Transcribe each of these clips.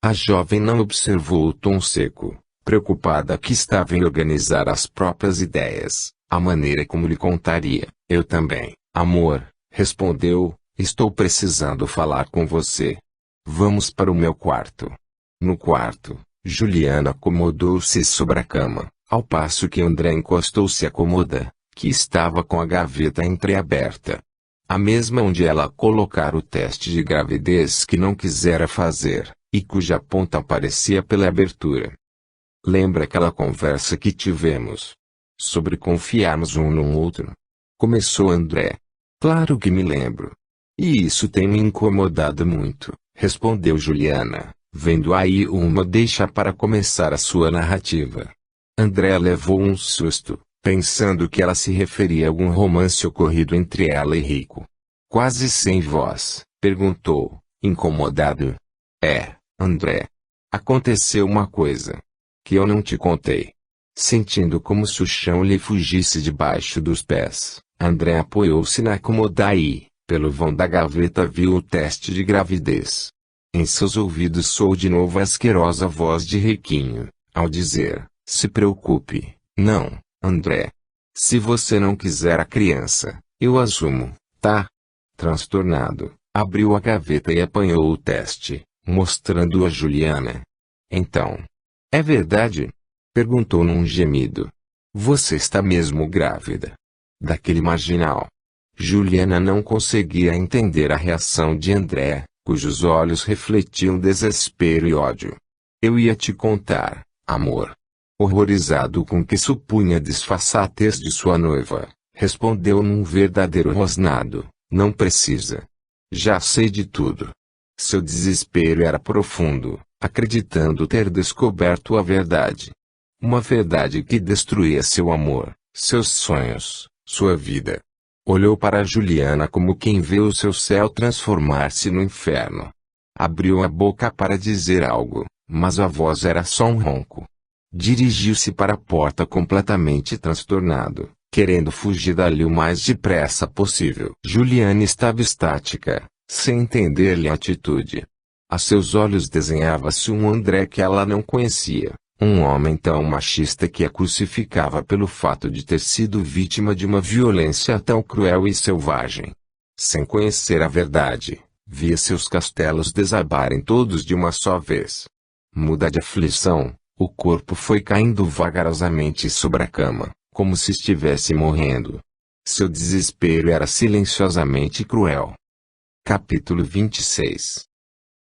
A jovem não observou o tom seco, preocupada que estava em organizar as próprias ideias, a maneira como lhe contaria. Eu também, amor, respondeu, estou precisando falar com você. Vamos para o meu quarto. No quarto, Juliana acomodou-se sobre a cama, ao passo que André encostou-se à cômoda, que estava com a gaveta entreaberta. A mesma onde ela colocara o teste de gravidez que não quisera fazer, e cuja ponta aparecia pela abertura. Lembra aquela conversa que tivemos? Sobre confiarmos um no outro? Começou André. Claro que me lembro. E isso tem me incomodado muito, respondeu Juliana, vendo aí uma deixa para começar a sua narrativa. André levou um susto, pensando que ela se referia a algum romance ocorrido entre ela e Rico. Quase sem voz, perguntou, incomodado. André. Aconteceu uma coisa. Que eu não te contei. Sentindo como se o chão lhe fugisse debaixo dos pés, André apoiou-se na cômoda e, pelo vão da gaveta, viu o teste de gravidez. Em seus ouvidos soou de novo a asquerosa voz de Riquinho, ao dizer, se preocupe, não, André. Se você não quiser a criança, eu assumo, tá? Transtornado, abriu a gaveta e apanhou o teste, mostrando-o a Juliana. Então, é verdade? Perguntou num gemido. Você está mesmo grávida? Daquele marginal. Juliana não conseguia entender a reação de André, cujos olhos refletiam desespero e ódio. Eu ia te contar, amor. Horrorizado com que supunha a disfarçatez de sua noiva, respondeu num verdadeiro rosnado, não precisa. Já sei de tudo. Seu desespero era profundo, acreditando ter descoberto a verdade. Uma verdade que destruía seu amor, seus sonhos, sua vida. Olhou para Juliana como quem vê o seu céu transformar-se no inferno. Abriu a boca para dizer algo, mas a voz era só um ronco. Dirigiu-se para a porta completamente transtornado, querendo fugir dali o mais depressa possível. Juliana estava estática, sem entender-lhe a atitude. A seus olhos desenhava-se um André que ela não conhecia, um homem tão machista que a crucificava pelo fato de ter sido vítima de uma violência tão cruel e selvagem. Sem conhecer a verdade, via seus castelos desabarem todos de uma só vez. Muda de aflição, o corpo foi caindo vagarosamente sobre a cama, como se estivesse morrendo. Seu desespero era silenciosamente cruel. Capítulo 26.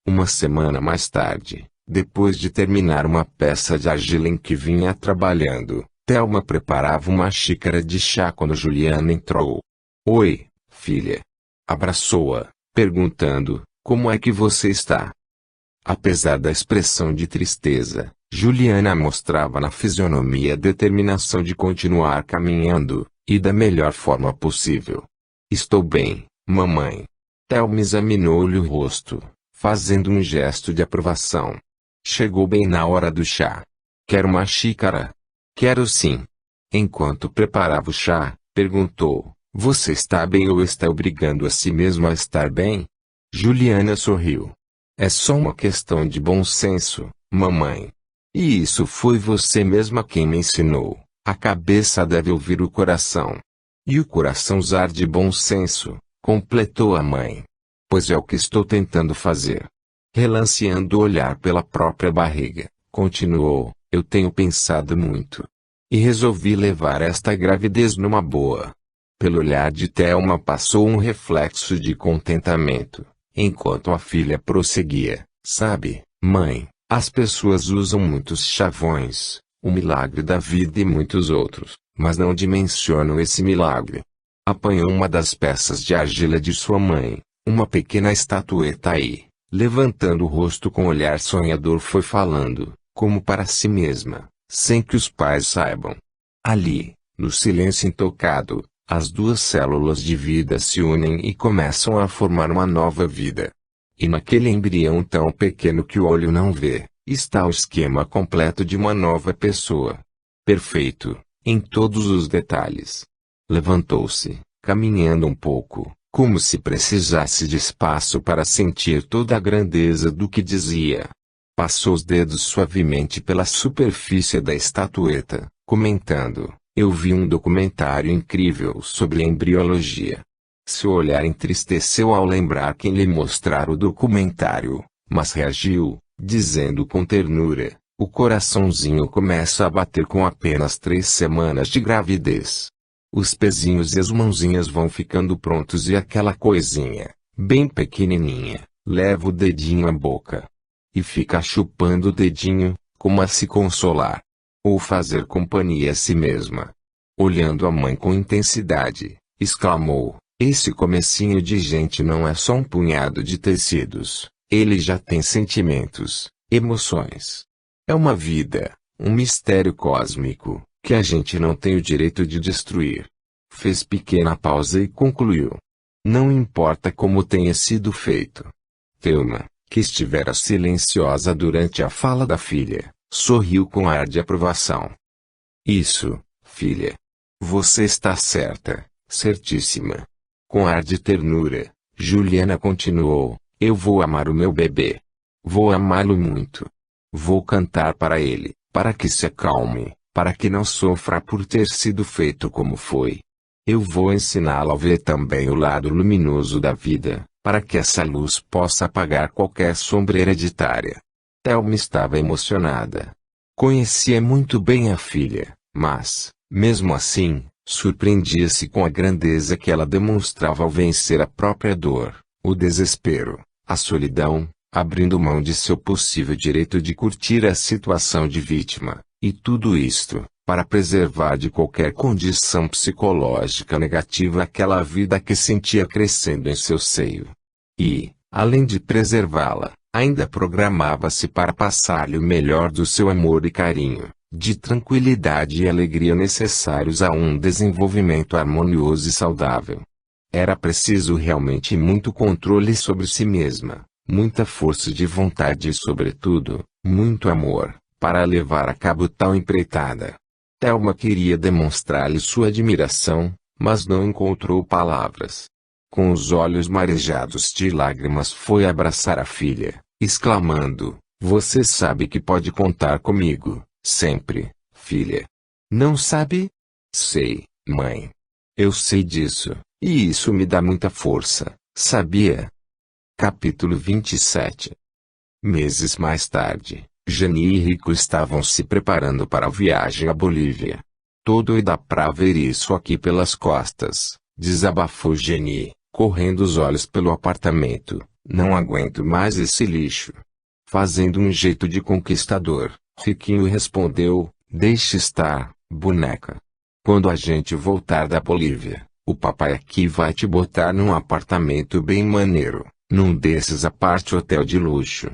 Uma semana mais tarde, depois de terminar uma peça de argila em que vinha trabalhando, Thelma preparava uma xícara de chá quando Juliana entrou. Oi, filha. Abraçou-a, perguntando, como é que você está? Apesar da expressão de tristeza, Juliana mostrava na fisionomia a determinação de continuar caminhando, e da melhor forma possível. Estou bem, mamãe. Thelma examinou-lhe o rosto, fazendo um gesto de aprovação. Chegou bem na hora do chá. Quer uma xícara? Quero sim. Enquanto preparava o chá, perguntou, você está bem ou está obrigando a si mesmo a estar bem? Juliana sorriu. É só uma questão de bom senso, mamãe. E isso foi você mesma quem me ensinou. A cabeça deve ouvir o coração. E o coração usar de bom senso, completou a mãe. Pois é o que estou tentando fazer. Relanceando o olhar pela própria barriga, continuou, eu tenho pensado muito. E resolvi levar esta gravidez numa boa. Pelo olhar de Thelma passou um reflexo de contentamento, enquanto a filha prosseguia, sabe, mãe, as pessoas usam muitos chavões, o milagre da vida e muitos outros, mas não dimensionam esse milagre. Apanhou uma das peças de argila de sua mãe, uma pequena estatueta e, levantando o rosto com olhar sonhador, foi falando, como para si mesma, sem que os pais saibam. Ali, no silêncio intocado, as duas células de vida se unem e começam a formar uma nova vida. E naquele embrião tão pequeno que o olho não vê, está o esquema completo de uma nova pessoa. Perfeito, em todos os detalhes. Levantou-se, caminhando um pouco, como se precisasse de espaço para sentir toda a grandeza do que dizia. Passou os dedos suavemente pela superfície da estatueta, comentando: eu vi um documentário incrível sobre embriologia. Seu olhar entristeceu ao lembrar quem lhe mostrara o documentário, mas reagiu, dizendo com ternura: o coraçãozinho começa a bater com apenas 3 semanas de gravidez. Os pezinhos e as mãozinhas vão ficando prontos e aquela coisinha, bem pequenininha, leva o dedinho à boca. E fica chupando o dedinho, como a se consolar. Ou fazer companhia a si mesma. Olhando a mãe com intensidade, exclamou: esse comecinho de gente não é só um punhado de tecidos, ele já tem sentimentos, emoções. É uma vida, um mistério cósmico, que a gente não tem o direito de destruir. Fez pequena pausa e concluiu: não importa como tenha sido feito. Thelma, que estivera silenciosa durante a fala da filha, sorriu com ar de aprovação. Isso, filha. Você está certa, certíssima. Com ar de ternura, Juliana continuou: eu vou amar o meu bebê. Vou amá-lo muito. Vou cantar para ele, para que se acalme, para que não sofra por ter sido feito como foi. Eu vou ensiná-lo a ver também o lado luminoso da vida, para que essa luz possa apagar qualquer sombra hereditária. Thelma estava emocionada. Conhecia muito bem a filha, mas, mesmo assim, surpreendia-se com a grandeza que ela demonstrava ao vencer a própria dor, o desespero, a solidão, abrindo mão de seu possível direito de curtir a situação de vítima, e tudo isto, para preservar de qualquer condição psicológica negativa aquela vida que sentia crescendo em seu seio. E, além de preservá-la, ainda programava-se para passar-lhe o melhor do seu amor e carinho, de tranquilidade e alegria necessários a um desenvolvimento harmonioso e saudável. Era preciso realmente muito controle sobre si mesma, muita força de vontade e, sobretudo, muito amor, para levar a cabo tal empreitada. Thelma queria demonstrar-lhe sua admiração, mas não encontrou palavras. Com os olhos marejados de lágrimas foi abraçar a filha, exclamando: você sabe que pode contar comigo, sempre, filha. Não sabe? Sei, mãe. Eu sei disso, e isso me dá muita força, sabia? Capítulo 27. Meses mais tarde, Jani e Rico estavam se preparando para a viagem à Bolívia. Tô doida pra ver isso aqui pelas costas, desabafou Jani, correndo os olhos pelo apartamento. Não aguento mais esse lixo. Fazendo um jeito de conquistador, Riquinho respondeu: deixe estar, boneca. Quando a gente voltar da Bolívia, o papai aqui vai te botar num apartamento bem maneiro, num desses apart hotel de luxo.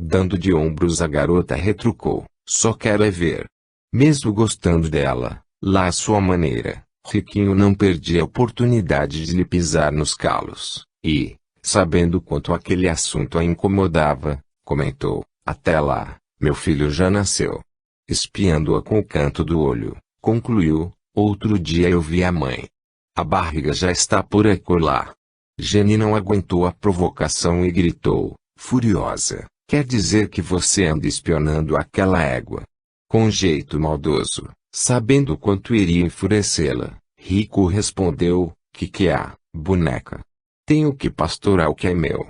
Dando de ombros, a garota retrucou: só quero é ver. Mesmo gostando dela, lá à sua maneira, Riquinho não perdia a oportunidade de lhe pisar nos calos, e, sabendo quanto aquele assunto a incomodava, comentou: até lá, meu filho já nasceu. Espiando-a com o canto do olho, concluiu: outro dia eu vi a mãe. A barriga já está por acolá. Jenny não aguentou a provocação e gritou, furiosa: quer dizer que você anda espionando aquela égua? Com jeito maldoso, sabendo quanto iria enfurecê-la, Rico respondeu: que há, boneca? Tenho que pastorar o que é meu.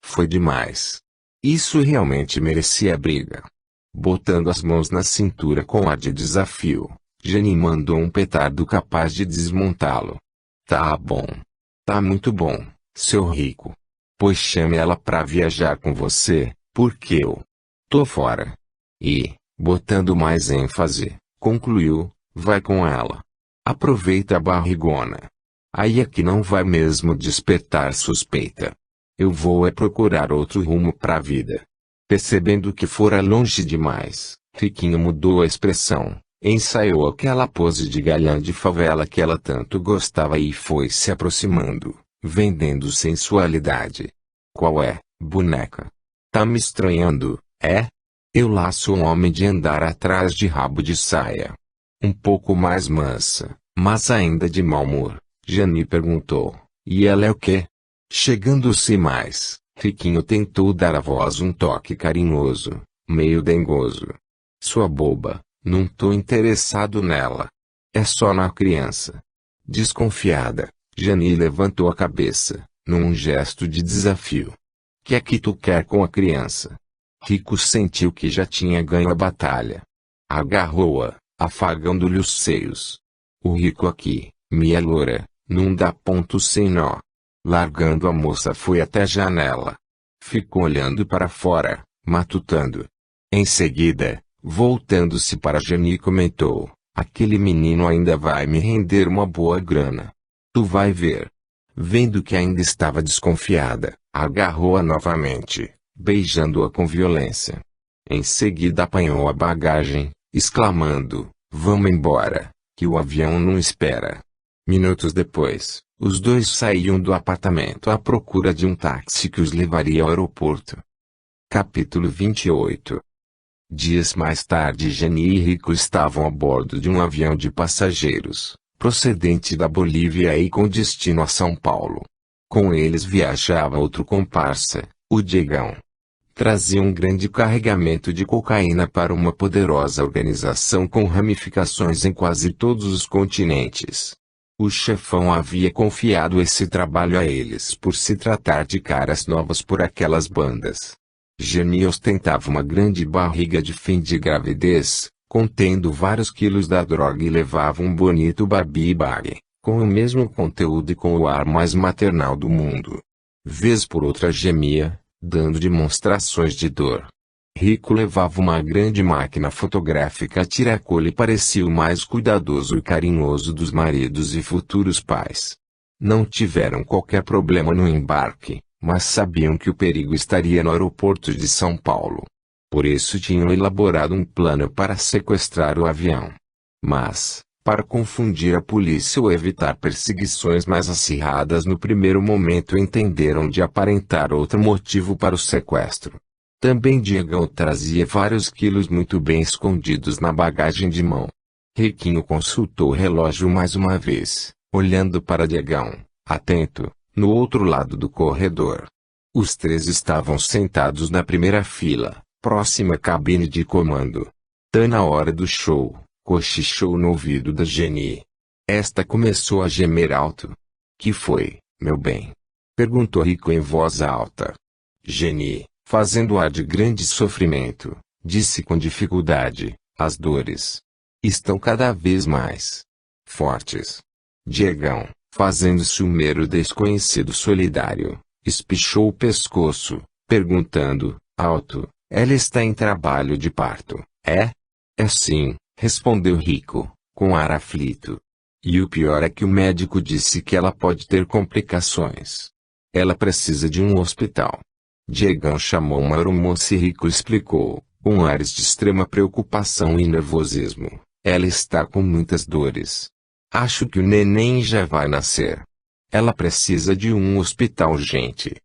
Foi demais. Isso realmente merecia briga. Botando as mãos na cintura com ar de desafio, Jenny mandou um petardo capaz de desmontá-lo. Tá bom. Tá muito bom, seu Rico. Pois chame ela pra viajar com você, porque eu tô fora. E, botando mais ênfase, concluiu: vai com ela. Aproveita a barrigona. Aí é que não vai mesmo despertar suspeita. Eu vou é procurar outro rumo pra vida. Percebendo que fora longe demais, Riquinho mudou a expressão, ensaiou aquela pose de galã de favela que ela tanto gostava e foi se aproximando, vendendo sensualidade. Qual é, boneca? Tá me estranhando, é? Eu lá sou um homem de andar atrás de rabo de saia. Um pouco mais mansa, mas ainda de mau humor, Jani perguntou: e ela é o quê? Chegando-se mais, Riquinho tentou dar à voz um toque carinhoso, meio dengoso. Sua boba, não tô interessado nela. É só na criança. Desconfiada, Jani levantou a cabeça, num gesto de desafio. Que é que tu quer com a criança? Rico sentiu que já tinha ganho a batalha. Agarrou-a, afagando-lhe os seios. O rico aqui, minha loura, não dá ponto sem nó. Largando a moça foi até a janela. Ficou olhando para fora, matutando. Em seguida, voltando-se para Jani comentou, aquele menino ainda vai me render uma boa grana. Tu vai ver. Vendo que ainda estava desconfiada, agarrou-a novamente, beijando-a com violência. Em seguida apanhou a bagagem, exclamando, vamos embora, que o avião não espera. Minutos depois, os dois saíam do apartamento à procura de um táxi que os levaria ao aeroporto. Capítulo 28. Dias mais tarde Jani e Rico estavam a bordo de um avião de passageiros, procedente da Bolívia e com destino a São Paulo. Com eles viajava outro comparsa, o Diegão. Trazia um grande carregamento de cocaína para uma poderosa organização com ramificações em quase todos os continentes. O chefão havia confiado esse trabalho a eles por se tratar de caras novas por aquelas bandas. Jani ostentava uma grande barriga de fim de gravidez, contendo vários quilos da droga e levava um bonito baby bag, com o mesmo conteúdo e com o ar mais maternal do mundo. Vez por outra gemia, dando demonstrações de dor. Rico levava uma grande máquina fotográfica a tiracolo e parecia o mais cuidadoso e carinhoso dos maridos e futuros pais. Não tiveram qualquer problema no embarque, mas sabiam que o perigo estaria no aeroporto de São Paulo. Por isso tinham elaborado um plano para sequestrar o avião. Mas, para confundir a polícia ou evitar perseguições mais acirradas no primeiro momento entenderam de aparentar outro motivo para o sequestro. Também Diegão trazia vários quilos muito bem escondidos na bagagem de mão. Riquinho consultou o relógio mais uma vez, olhando para Diegão, atento, no outro lado do corredor. Os três estavam sentados na primeira fila, próxima à cabine de comando. Tá na hora do show, cochichou no ouvido da Jani. Esta começou a gemer alto. Que foi, meu bem? Perguntou Rico em voz alta. Jani, fazendo ar de grande sofrimento, disse com dificuldade, as dores estão cada vez mais fortes. Diegão, fazendo-se um mero desconhecido solidário, espichou o pescoço, perguntando, alto, ela está em trabalho de parto, é? É sim, respondeu Rico, com ar aflito. E o pior é que o médico disse que ela pode ter complicações. Ela precisa de um hospital. Diegão chamou uma aeromoça e Rico explicou, com ares de extrema preocupação e nervosismo. Ela está com muitas dores. Acho que o neném já vai nascer. Ela precisa de um hospital urgente.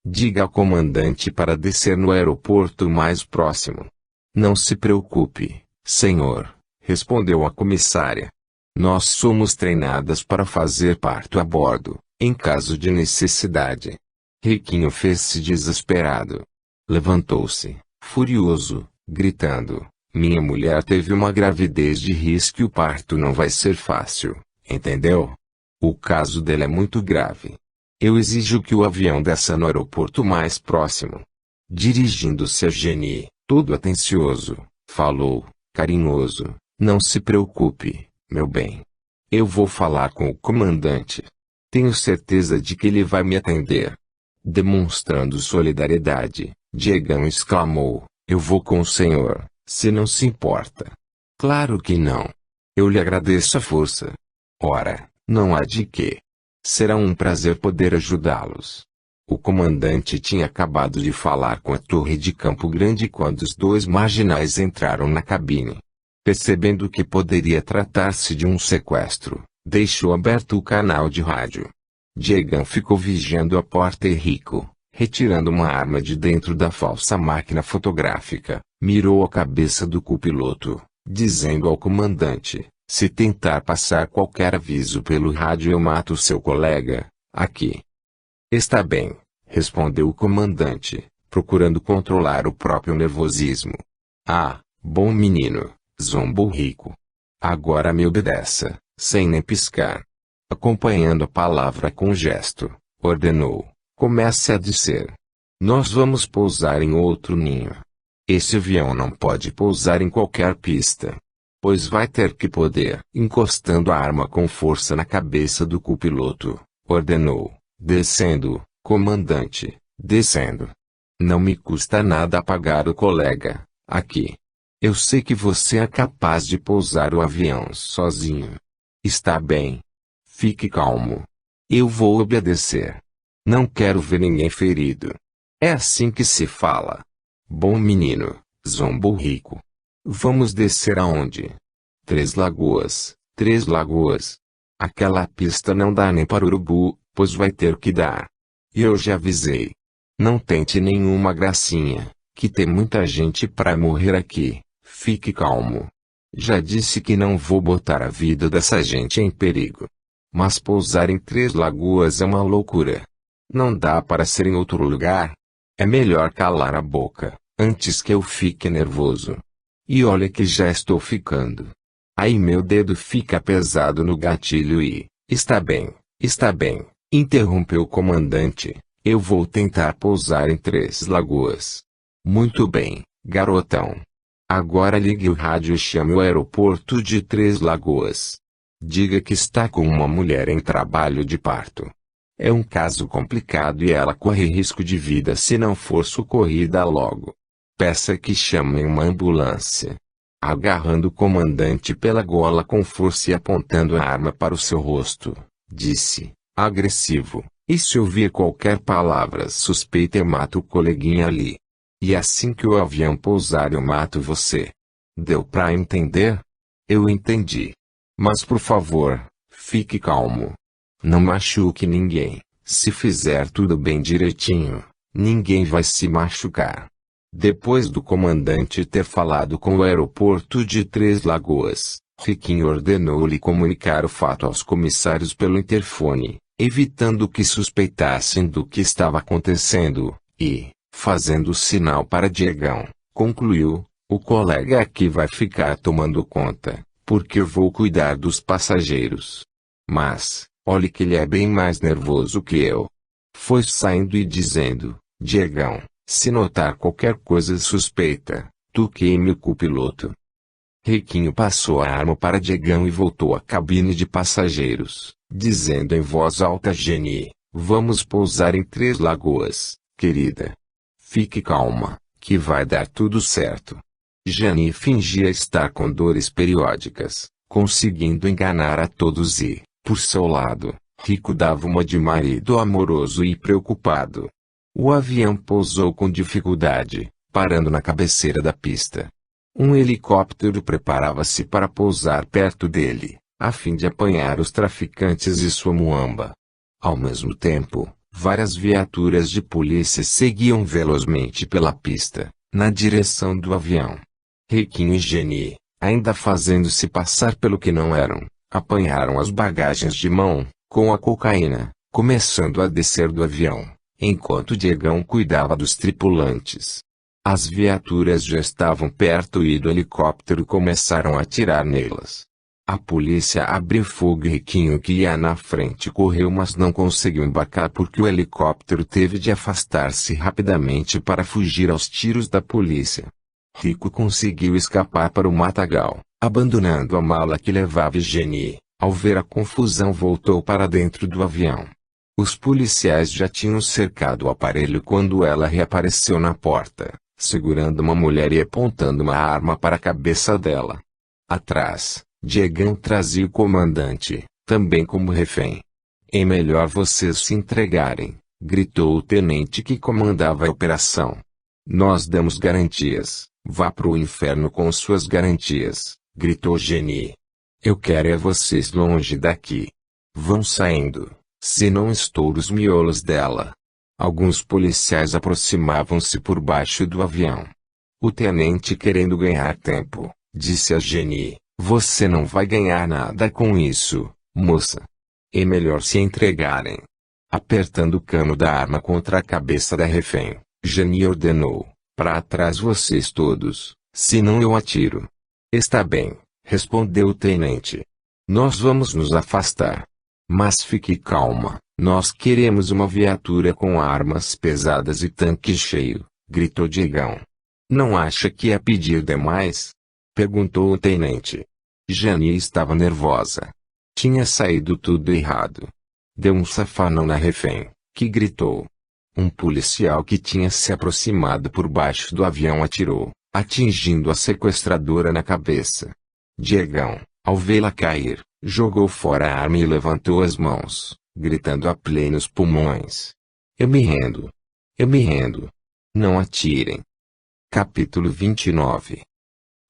Diga ao comandante para descer no aeroporto mais próximo. Não se preocupe, senhor, respondeu a comissária. Nós somos treinadas para fazer parto a bordo, em caso de necessidade. Riquinho fez-se desesperado. Levantou-se, furioso, gritando, minha mulher teve uma gravidez de risco e o parto não vai ser fácil, entendeu? O caso dela é muito grave. Eu exijo que o avião desça no aeroporto mais próximo. Dirigindo-se a Jani, todo atencioso, falou, carinhoso, não se preocupe, meu bem. Eu vou falar com o comandante. Tenho certeza de que ele vai me atender. Demonstrando solidariedade, Diegão exclamou, eu vou com o senhor, se não se importa. Claro que não. Eu lhe agradeço a força. Ora, não há de quê. Será um prazer poder ajudá-los. O comandante tinha acabado de falar com a torre de Campo Grande quando os dois marginais entraram na cabine. Percebendo que poderia tratar-se de um sequestro, deixou aberto o canal de rádio. Diegão ficou vigiando a porta e Rico, retirando uma arma de dentro da falsa máquina fotográfica, mirou a cabeça do copiloto, dizendo ao comandante, se tentar passar qualquer aviso pelo rádio eu mato seu colega, aqui. Está bem, respondeu o comandante, procurando controlar o próprio nervosismo. Ah, bom menino, zombou Rico. Agora me obedeça, sem nem piscar. Acompanhando a palavra com gesto, ordenou: comece a descer. Nós vamos pousar em outro ninho. Esse avião não pode pousar em qualquer pista, pois vai ter que poder. Encostando a arma com força na cabeça do copiloto, ordenou: descendo, comandante, descendo. Não me custa nada apagar o colega, aqui. Eu sei que você é capaz de pousar o avião sozinho. Está bem. Fique calmo. Eu vou obedecer. Não quero ver ninguém ferido. É assim que se fala. Bom menino, zombou Rico. Vamos descer aonde? Três Lagoas, Três Lagoas. Aquela pista não dá nem para urubu, pois vai ter que dar. E eu já avisei. Não tente nenhuma gracinha, que tem muita gente para morrer aqui. Fique calmo. Já disse que não vou botar a vida dessa gente em perigo. Mas pousar em Três Lagoas é uma loucura. Não dá para ser em outro lugar. É melhor calar a boca, antes que eu fique nervoso. E olha que já estou ficando. Aí meu dedo fica pesado no gatilho e... Está bem, interrompeu o comandante. Eu vou tentar pousar em Três Lagoas. Muito bem, garotão. Agora ligue o rádio e chame o aeroporto de Três Lagoas. Diga que está com uma mulher em trabalho de parto. É um caso complicado e ela corre risco de vida se não for socorrida logo. Peça que chamem uma ambulância. Agarrando o comandante pela gola com força e apontando a arma para o seu rosto, disse, agressivo: e se ouvir qualquer palavra suspeita eu mato o coleguinha ali. E assim que o avião pousar eu mato você. Deu pra entender? Eu entendi. Mas por favor, fique calmo. Não machuque ninguém. Se fizer tudo bem direitinho, ninguém vai se machucar. Depois do comandante ter falado com o aeroporto de Três Lagoas, Riquinho ordenou-lhe comunicar o fato aos comissários pelo interfone, evitando que suspeitassem do que estava acontecendo, e, fazendo sinal para Diegão, concluiu: o colega aqui vai ficar tomando conta, porque eu vou cuidar dos passageiros. Mas, olhe que ele é bem mais nervoso que eu. Foi saindo e dizendo: Diegão, se notar qualquer coisa suspeita, tu queime o copiloto. Riquinho passou a arma para Diegão e voltou à cabine de passageiros, dizendo em voz alta: Geni, vamos pousar em Três Lagoas, querida. Fique calma, que vai dar tudo certo. Geni fingia estar com dores periódicas, conseguindo enganar a todos e, por seu lado, Rico dava uma de marido amoroso e preocupado. O avião pousou com dificuldade, parando na cabeceira da pista. Um helicóptero preparava-se para pousar perto dele, a fim de apanhar os traficantes e sua muamba. Ao mesmo tempo, várias viaturas de polícia seguiam velozmente pela pista, na direção do avião. Riquinho e Geni, ainda fazendo-se passar pelo que não eram, apanharam as bagagens de mão, com a cocaína, começando a descer do avião, enquanto Diegão cuidava dos tripulantes. As viaturas já estavam perto e do helicóptero começaram a atirar nelas. A polícia abriu fogo e Riquinho, que ia na frente, correu, mas não conseguiu embarcar porque o helicóptero teve de afastar-se rapidamente para fugir aos tiros da polícia. Rico conseguiu escapar para o matagal, abandonando a mala que levava Geni. Ao ver a confusão, voltou para dentro do avião. Os policiais já tinham cercado o aparelho quando ela reapareceu na porta, segurando uma mulher e apontando uma arma para a cabeça dela. Atrás, Diegão trazia o comandante, também como refém. É melhor vocês se entregarem, gritou o tenente que comandava a operação. Nós damos garantias, vá pro inferno com suas garantias, gritou Geni. Eu quero é vocês longe daqui. Vão saindo, senão estouro os miolos dela. Alguns policiais aproximavam-se por baixo do avião. O tenente, querendo ganhar tempo, disse a Geni: você não vai ganhar nada com isso, moça. É melhor se entregarem. Apertando o cano da arma contra a cabeça da refém, Geni ordenou: para trás vocês todos, Senão eu atiro. Está bem, respondeu o tenente. Nós vamos nos afastar. Mas fique calma, nós queremos uma viatura com armas pesadas e tanque cheio, gritou Diegão. Não acha que é pedir demais? Perguntou o tenente. Jane estava nervosa. Tinha saído tudo errado. Deu um safanão na refém, que gritou. Um policial que tinha se aproximado por baixo do avião atirou, atingindo a sequestradora na cabeça. Diegão, ao vê-la cair, jogou fora a arma e levantou as mãos, gritando a plenos pulmões. Eu me rendo. Eu me rendo. Não atirem. Capítulo 29.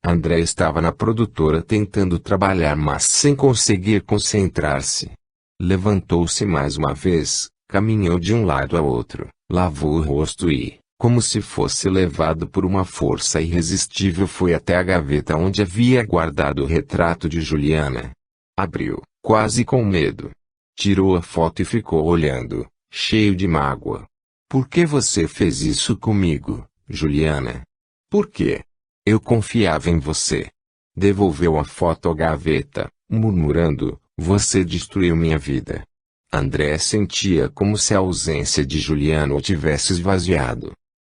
André estava na produtora tentando trabalhar, mas sem conseguir concentrar-se. Levantou-se mais uma vez, caminhou de um lado ao outro, lavou o rosto e, como se fosse levado por uma força irresistível, foi até a gaveta onde havia guardado o retrato de Juliana. Abriu, quase com medo. Tirou a foto e ficou olhando, cheio de mágoa. Por que você fez isso comigo, Juliana? Por quê? Eu confiava em você. Devolveu a foto à gaveta, murmurando, você destruiu minha vida. André sentia como se a ausência de Juliana o tivesse esvaziado.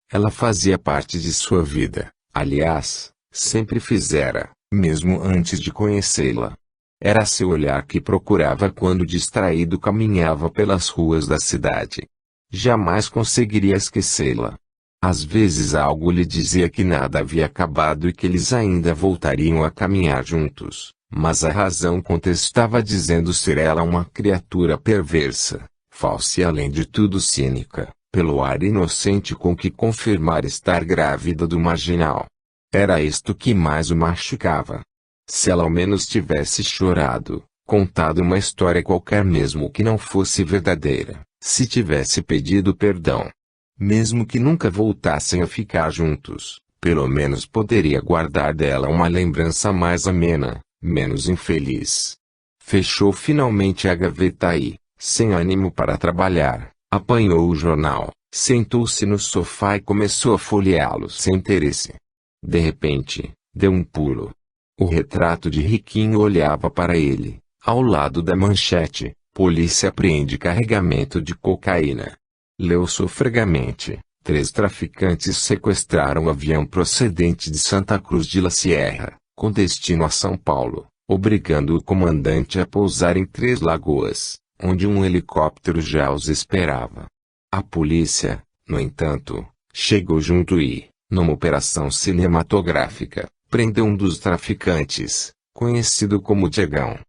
Ela fazia parte de sua vida, aliás, sempre fizera, mesmo antes de conhecê-la. Era seu olhar que procurava quando distraído caminhava pelas ruas da cidade. Jamais conseguiria esquecê-la. Às vezes algo lhe dizia que nada havia acabado e que eles ainda voltariam a caminhar juntos, mas a razão contestava dizendo ser ela uma criatura perversa, falsa e além de tudo cínica, pelo ar inocente com que confirmar estar grávida do marginal. Era isto que mais o machucava. Se ela ao menos tivesse chorado, contado uma história qualquer mesmo que não fosse verdadeira, se tivesse pedido perdão, mesmo que nunca voltassem a ficar juntos, pelo menos poderia guardar dela uma lembrança mais amena, menos infeliz. Fechou finalmente a gaveta e, sem ânimo para trabalhar, apanhou o jornal, sentou-se no sofá e começou a folheá-lo sem interesse. De repente, deu um pulo. O retrato de Riquinho olhava para ele, ao lado da manchete, polícia apreende carregamento de cocaína. Leu sofregamente, 3 traficantes sequestraram um avião procedente de Santa Cruz de la Sierra, com destino a São Paulo, obrigando o comandante a pousar em 3 Lagoas, onde um helicóptero já os esperava. A polícia, no entanto, chegou junto e, numa operação cinematográfica, prendeu um dos traficantes, conhecido como Diegão.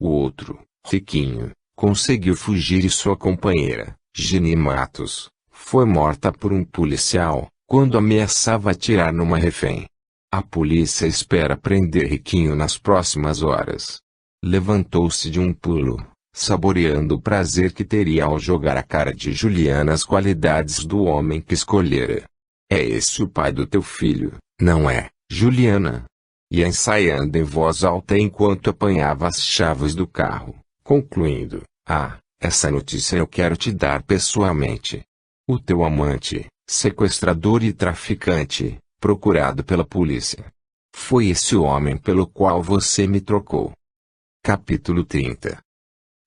O outro, Riquinho, conseguiu fugir e sua companheira, Geni Matos, foi morta por um policial, quando ameaçava atirar numa refém. A polícia espera prender Riquinho nas próximas horas. Levantou-se de um pulo, saboreando o prazer que teria ao jogar à cara de Juliana as qualidades do homem que escolhera. É esse o pai do teu filho, não é, Juliana? Ia ensaiando em voz alta enquanto apanhava as chaves do carro, concluindo, essa notícia eu quero te dar pessoalmente. O teu amante, sequestrador e traficante, procurado pela polícia. Foi esse o homem pelo qual você me trocou. Capítulo 30.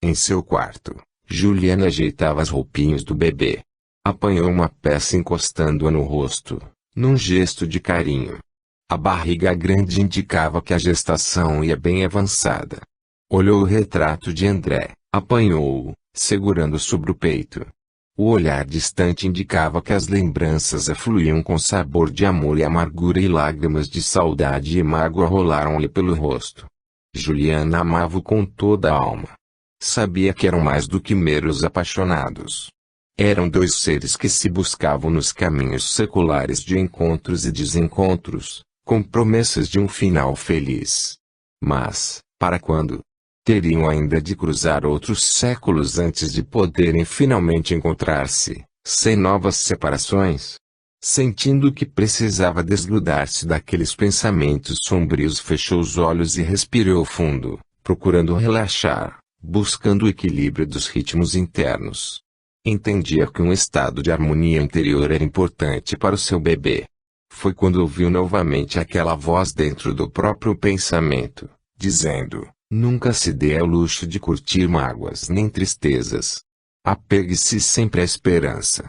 Em seu quarto, Juliana ajeitava as roupinhas do bebê. Apanhou uma peça encostando-a no rosto, num gesto de carinho. A barriga grande indicava que a gestação ia bem avançada. Olhou o retrato de André, apanhou-o, segurando sobre o peito. O olhar distante indicava que as lembranças afluíam com sabor de amor e amargura e lágrimas de saudade e mágoa rolaram-lhe pelo rosto. Juliana amava-o com toda a alma. Sabia que eram mais do que meros apaixonados. Eram 2 seres que se buscavam nos caminhos seculares de encontros e desencontros, com promessas de um final feliz. Mas, para quando? Teriam ainda de cruzar outros séculos antes de poderem finalmente encontrar-se, sem novas separações? Sentindo que precisava desgrudar-se daqueles pensamentos sombrios, fechou os olhos e respirou fundo, procurando relaxar, buscando o equilíbrio dos ritmos internos. Entendia que um estado de harmonia interior era importante para o seu bebê. Foi quando ouviu novamente aquela voz dentro do próprio pensamento, dizendo: nunca se dê ao luxo de curtir mágoas nem tristezas. Apegue-se sempre à esperança.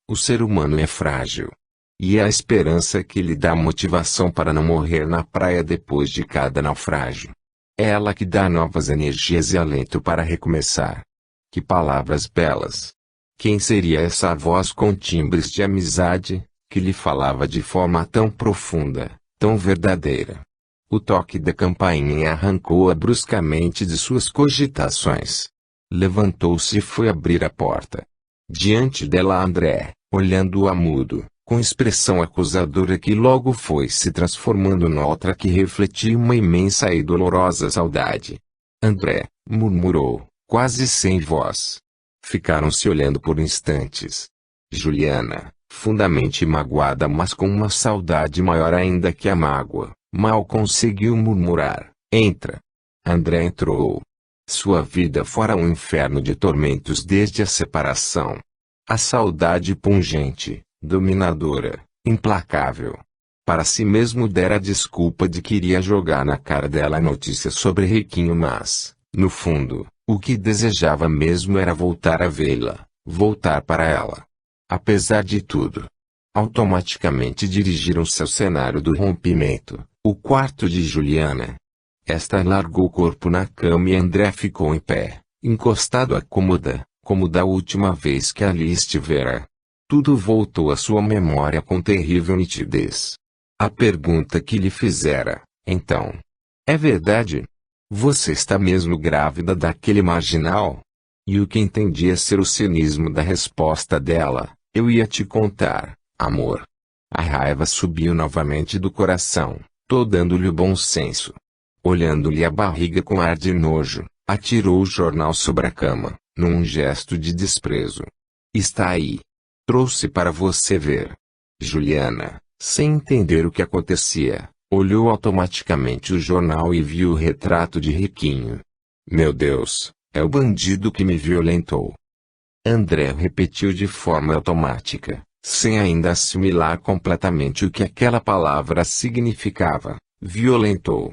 O ser humano é frágil. E é a esperança que lhe dá motivação para não morrer na praia depois de cada naufrágio. É ela que dá novas energias e alento para recomeçar. Que palavras belas! Quem seria essa voz com timbres de amizade, que lhe falava de forma tão profunda, tão verdadeira? O toque da campainha arrancou-a bruscamente de suas cogitações. Levantou-se e foi abrir a porta. Diante dela André, olhando-a mudo, com expressão acusadora que logo foi se transformando noutra que refletia uma imensa e dolorosa saudade. André, murmurou, quase sem voz. Ficaram se olhando por instantes. Juliana, fundamente magoada mas com uma saudade maior ainda que a mágoa, mal conseguiu murmurar: entra. André entrou. Sua vida fora um inferno de tormentos desde a separação. A saudade pungente, dominadora, implacável. Para si mesmo dera a desculpa de que iria jogar na cara dela a notícia sobre Riquinho, mas, no fundo, o que desejava mesmo era voltar a vê-la, voltar para ela. Apesar de tudo, automaticamente dirigiram-se ao cenário do rompimento, o quarto de Juliana. Esta largou o corpo na cama e André ficou em pé, encostado à cômoda, como da última vez que ali estivera. Tudo voltou à sua memória com terrível nitidez. A pergunta que lhe fizera, então: é verdade? Você está mesmo grávida daquele marginal? E o que entendia ser o cinismo da resposta dela: eu ia te contar, amor. A raiva subiu novamente do coração, todando-lhe o bom senso. Olhando-lhe a barriga com ar de nojo, atirou o jornal sobre a cama, num gesto de desprezo. Está aí. Trouxe para você ver. Juliana, sem entender o que acontecia, olhou automaticamente o jornal e viu o retrato de Riquinho. Meu Deus, é o bandido que me violentou. André repetiu de forma automática, sem ainda assimilar completamente o que aquela palavra significava: violentou.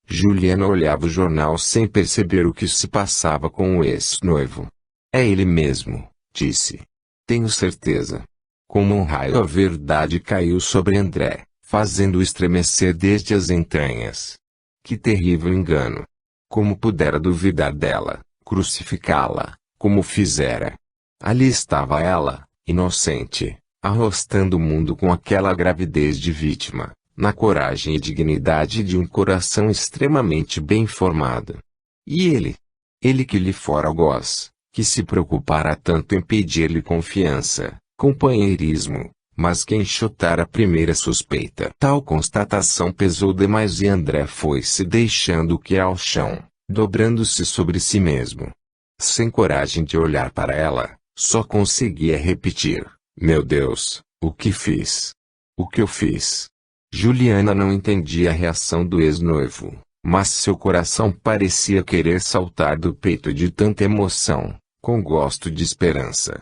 Juliana olhava o jornal sem perceber o que se passava com o ex-noivo. É ele mesmo, disse. Tenho certeza. Como um raio a verdade caiu sobre André, fazendo-o estremecer desde as entranhas. Que terrível engano! Como pudera duvidar dela, crucificá-la, como fizera? Ali estava ela, inocente, arrostando o mundo com aquela gravidez de vítima, na coragem e dignidade de um coração extremamente bem formado. E ele? Ele que lhe fora algoz, que se preocupara tanto em pedir-lhe confiança, companheirismo, mas que enxotara a primeira suspeita. Tal constatação pesou demais e André foi se deixando cair ao chão, dobrando-se sobre si mesmo. Sem coragem de olhar para ela, só conseguia repetir: meu Deus, o que fiz? O que eu fiz? Juliana não entendia a reação do ex-noivo, mas seu coração parecia querer saltar do peito de tanta emoção, com gosto de esperança.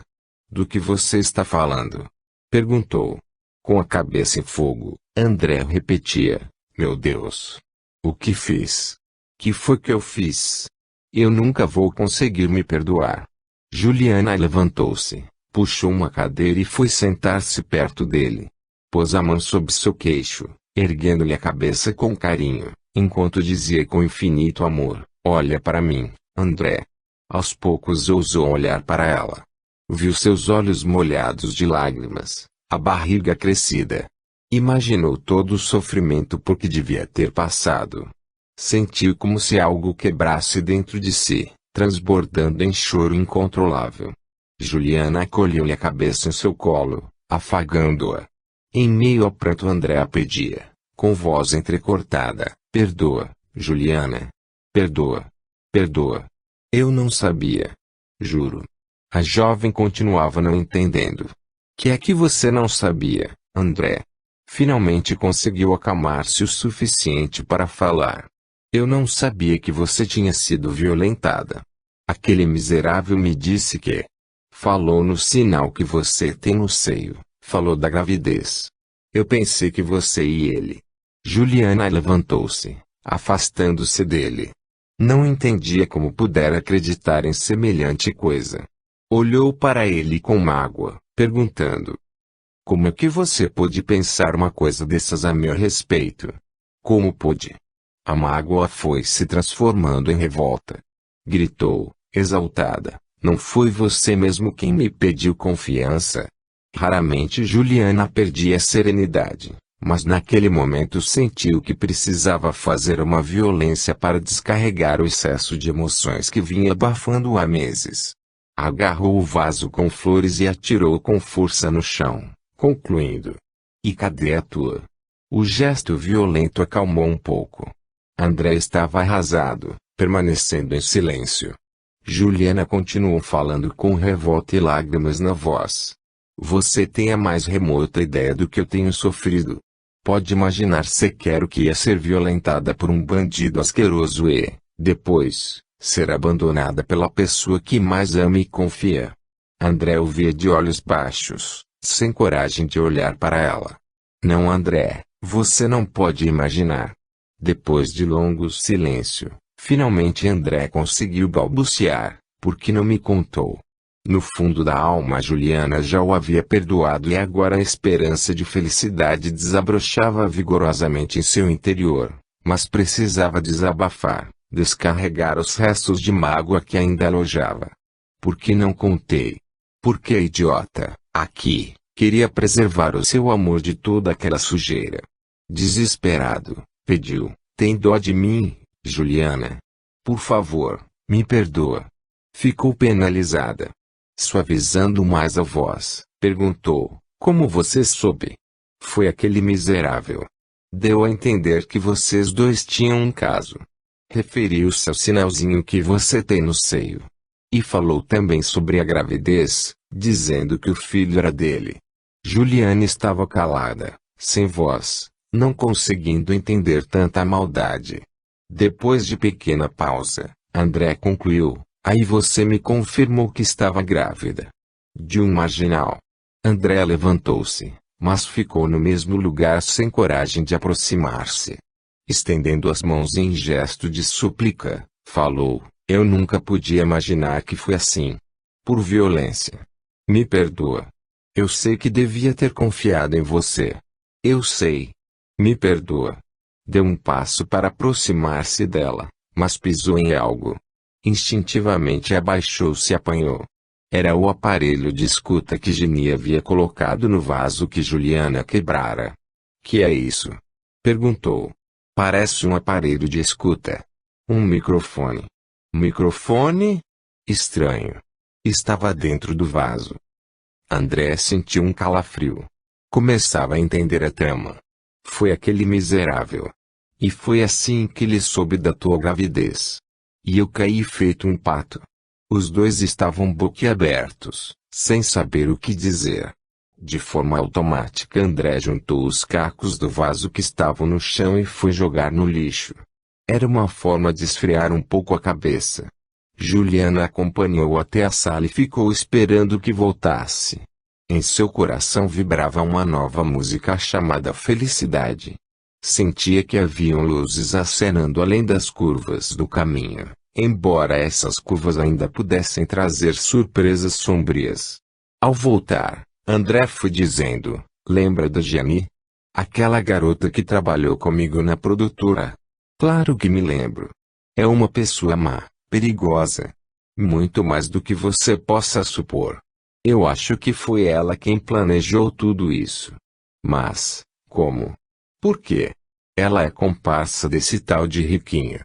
Do que você está falando? Perguntou. Com a cabeça em fogo, André repetia: meu Deus! O que fiz? Que foi que eu fiz? Eu nunca vou conseguir me perdoar. Juliana levantou-se, puxou uma cadeira e foi sentar-se perto dele. Pôs a mão sob seu queixo, erguendo-lhe a cabeça com carinho, enquanto dizia com infinito amor: olha para mim, André. Aos poucos ousou olhar para ela. Viu seus olhos molhados de lágrimas, a barriga crescida. Imaginou todo o sofrimento por que devia ter passado. Sentiu como se algo quebrasse dentro de si, transbordando em choro incontrolável. Juliana acolheu-lhe a cabeça em seu colo, afagando-a. Em meio ao pranto André pedia, com voz entrecortada: perdoa, Juliana. Perdoa. Perdoa. Eu não sabia. Juro. A jovem continuava não entendendo. Que é que você não sabia, André? Finalmente conseguiu acalmar-se o suficiente para falar. Eu não sabia que você tinha sido violentada. Aquele miserável me disse que... Falou no sinal que você tem no seio, falou da gravidez. Eu pensei que você e ele. Juliana levantou-se, afastando-se dele. Não entendia como pudera acreditar em semelhante coisa. Olhou para ele com mágoa, perguntando: como é que você pôde pensar uma coisa dessas a meu respeito? Como pôde? A mágoa foi se transformando em revolta. Gritou, exaltada: não foi você mesmo quem me pediu confiança? Raramente Juliana perdia a serenidade, mas naquele momento sentiu que precisava fazer uma violência para descarregar o excesso de emoções que vinha abafando há meses. Agarrou o vaso com flores e atirou com força no chão, concluindo: e cadê a tua? O gesto violento acalmou um pouco. André estava arrasado, permanecendo em silêncio. Juliana continuou falando com revolta e lágrimas na voz. Você tem a mais remota ideia do que eu tenho sofrido. Pode imaginar sequer o que é ser violentada por um bandido asqueroso e, depois, ser abandonada pela pessoa que mais ama e confia. André o via de olhos baixos, sem coragem de olhar para ela. Não, André, você não pode imaginar. Depois de longo silêncio, finalmente André conseguiu balbuciar: por que não me contou? No fundo da alma Juliana já o havia perdoado e agora a esperança de felicidade desabrochava vigorosamente em seu interior, mas precisava desabafar, descarregar os restos de mágoa que ainda alojava. Por que não contei? Porque, idiota, aqui, queria preservar o seu amor de toda aquela sujeira. Desesperado, pediu: tem dó de mim, Juliana? Por favor, me perdoa. Ficou penalizada. Suavizando mais a voz, perguntou: como você soube? Foi aquele miserável. Deu a entender que vocês dois tinham um caso. Referiu-se ao sinalzinho que você tem no seio. E falou também sobre a gravidez, dizendo que o filho era dele. Juliana estava calada, sem voz, não conseguindo entender tanta maldade. Depois de pequena pausa, André concluiu: aí você me confirmou que estava grávida. De um marginal. André levantou-se, mas ficou no mesmo lugar sem coragem de aproximar-se. Estendendo as mãos em gesto de súplica, falou: eu nunca podia imaginar que foi assim. Por violência. Me perdoa. Eu sei que devia ter confiado em você. Eu sei. Me perdoa. Deu um passo para aproximar-se dela, mas pisou em algo. Instintivamente abaixou-se e apanhou. Era o aparelho de escuta que Geni havia colocado no vaso que Juliana quebrara. Que é isso? Perguntou. Parece um aparelho de escuta. Um microfone. Microfone? Estranho. Estava dentro do vaso. André sentiu um calafrio. Começava a entender a trama. Foi aquele miserável. E foi assim que ele soube da tua gravidez. E eu caí feito um pato. Os dois estavam boquiabertos, sem saber o que dizer. De forma automática André juntou os cacos do vaso que estavam no chão e foi jogar no lixo. Era uma forma de esfriar um pouco a cabeça. Juliana acompanhou até a sala e ficou esperando que voltasse. Em seu coração vibrava uma nova música chamada Felicidade. Sentia que haviam luzes acenando além das curvas do caminho, embora essas curvas ainda pudessem trazer surpresas sombrias. Ao voltar, André foi dizendo: lembra da Geni? Aquela garota que trabalhou comigo na produtora? Claro que me lembro. É uma pessoa má, perigosa. Muito mais do que você possa supor. Eu acho que foi ela quem planejou tudo isso. Mas, como? Por quê? Ela é comparsa desse tal de Riquinho.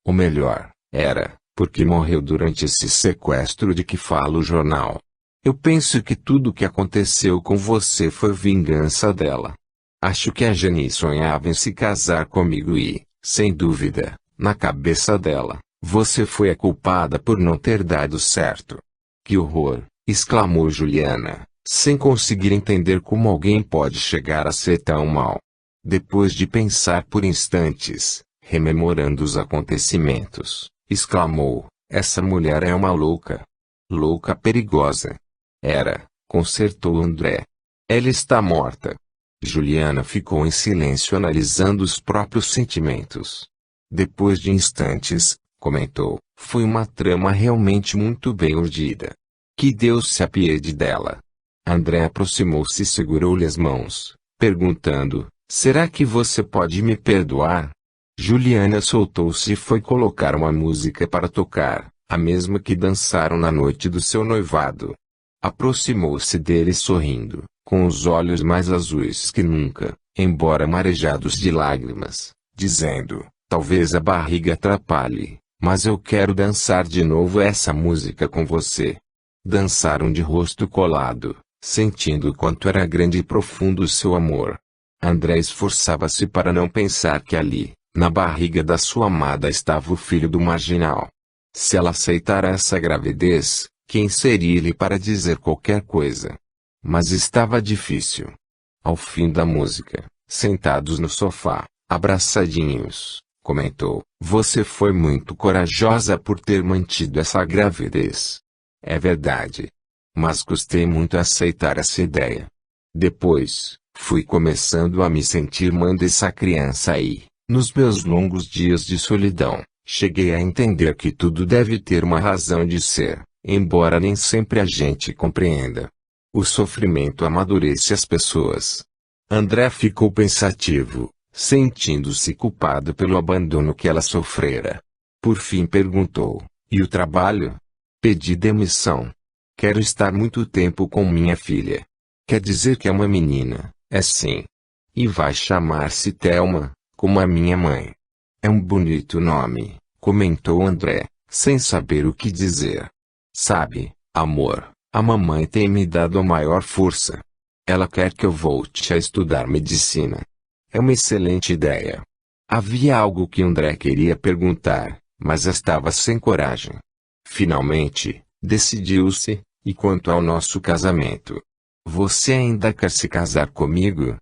Ou melhor, era, porque morreu durante esse sequestro de que fala o jornal. Eu penso que tudo o que aconteceu com você foi vingança dela. Acho que a Geni sonhava em se casar comigo e, sem dúvida, na cabeça dela, você foi a culpada por não ter dado certo. Que horror! Exclamou Juliana, sem conseguir entender como alguém pode chegar a ser tão mal. Depois de pensar por instantes, rememorando os acontecimentos, exclamou: essa mulher é uma louca. Louca perigosa. Era, consertou André. Ela está morta. Juliana ficou em silêncio analisando os próprios sentimentos. Depois de instantes, comentou: foi uma trama realmente muito bem urdida. Que Deus se apiede dela. André aproximou-se e segurou-lhe as mãos, perguntando: será que você pode me perdoar? Juliana soltou-se e foi colocar uma música para tocar, a mesma que dançaram na noite do seu noivado. Aproximou-se dele sorrindo, com os olhos mais azuis que nunca, embora marejados de lágrimas, dizendo: talvez a barriga atrapalhe, mas eu quero dançar de novo essa música com você. Dançaram de rosto colado, sentindo quanto era grande e profundo o seu amor. André esforçava-se para não pensar que ali, na barriga da sua amada, estava o filho do marginal. Se ela aceitara essa gravidez, quem seria ele para dizer qualquer coisa? Mas estava difícil. Ao fim da música, sentados no sofá, abraçadinhos, comentou: você foi muito corajosa por ter mantido essa gravidez. É verdade. Mas custei muito a aceitar essa ideia. Depois, fui começando a me sentir mãe dessa criança aí. Nos meus longos dias de solidão, cheguei a entender que tudo deve ter uma razão de ser, embora nem sempre a gente compreenda. O sofrimento amadurece as pessoas. André ficou pensativo, sentindo-se culpado pelo abandono que ela sofrera. Por fim perguntou: e o trabalho? Pedi demissão. Quero estar muito tempo com minha filha. Quer dizer que é uma menina, é sim. E vai chamar-se Thelma, como a minha mãe. É um bonito nome, comentou André, sem saber o que dizer. Sabe, amor, a mamãe tem me dado a maior força. Ela quer que eu volte a estudar medicina. É uma excelente ideia. Havia algo que André queria perguntar, mas estava sem coragem. Finalmente, decidiu-se: e quanto ao nosso casamento? Você ainda quer se casar comigo?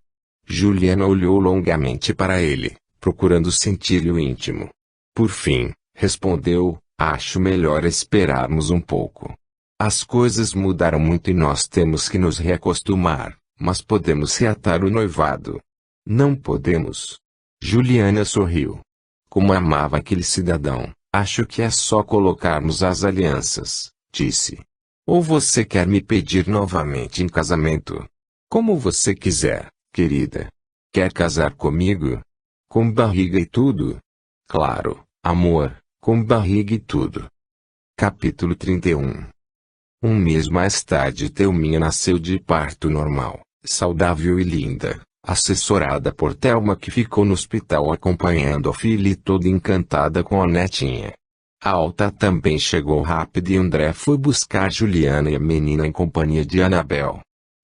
Juliana olhou longamente para ele, procurando sentir-lhe o íntimo. Por fim, respondeu: acho melhor esperarmos um pouco. As coisas mudaram muito e nós temos que nos reacostumar, mas podemos reatar o noivado. Não podemos. Juliana sorriu. Como amava aquele cidadão, acho que é só colocarmos as alianças, disse. Ou você quer me pedir novamente em casamento? Como você quiser, querida. Quer casar comigo? Com barriga e tudo? Claro, amor, com barriga e tudo. Capítulo 31. Um mês mais tarde Thelminha nasceu de parto normal, saudável e linda, assessorada por Thelma, que ficou no hospital acompanhando a filha e toda encantada com a netinha. A alta também chegou rápido e André foi buscar Juliana e a menina em companhia de Anabel.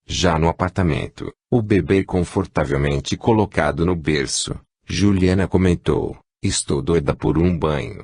Já no apartamento, o bebê confortavelmente colocado no berço, Juliana comentou: estou doida por um banho.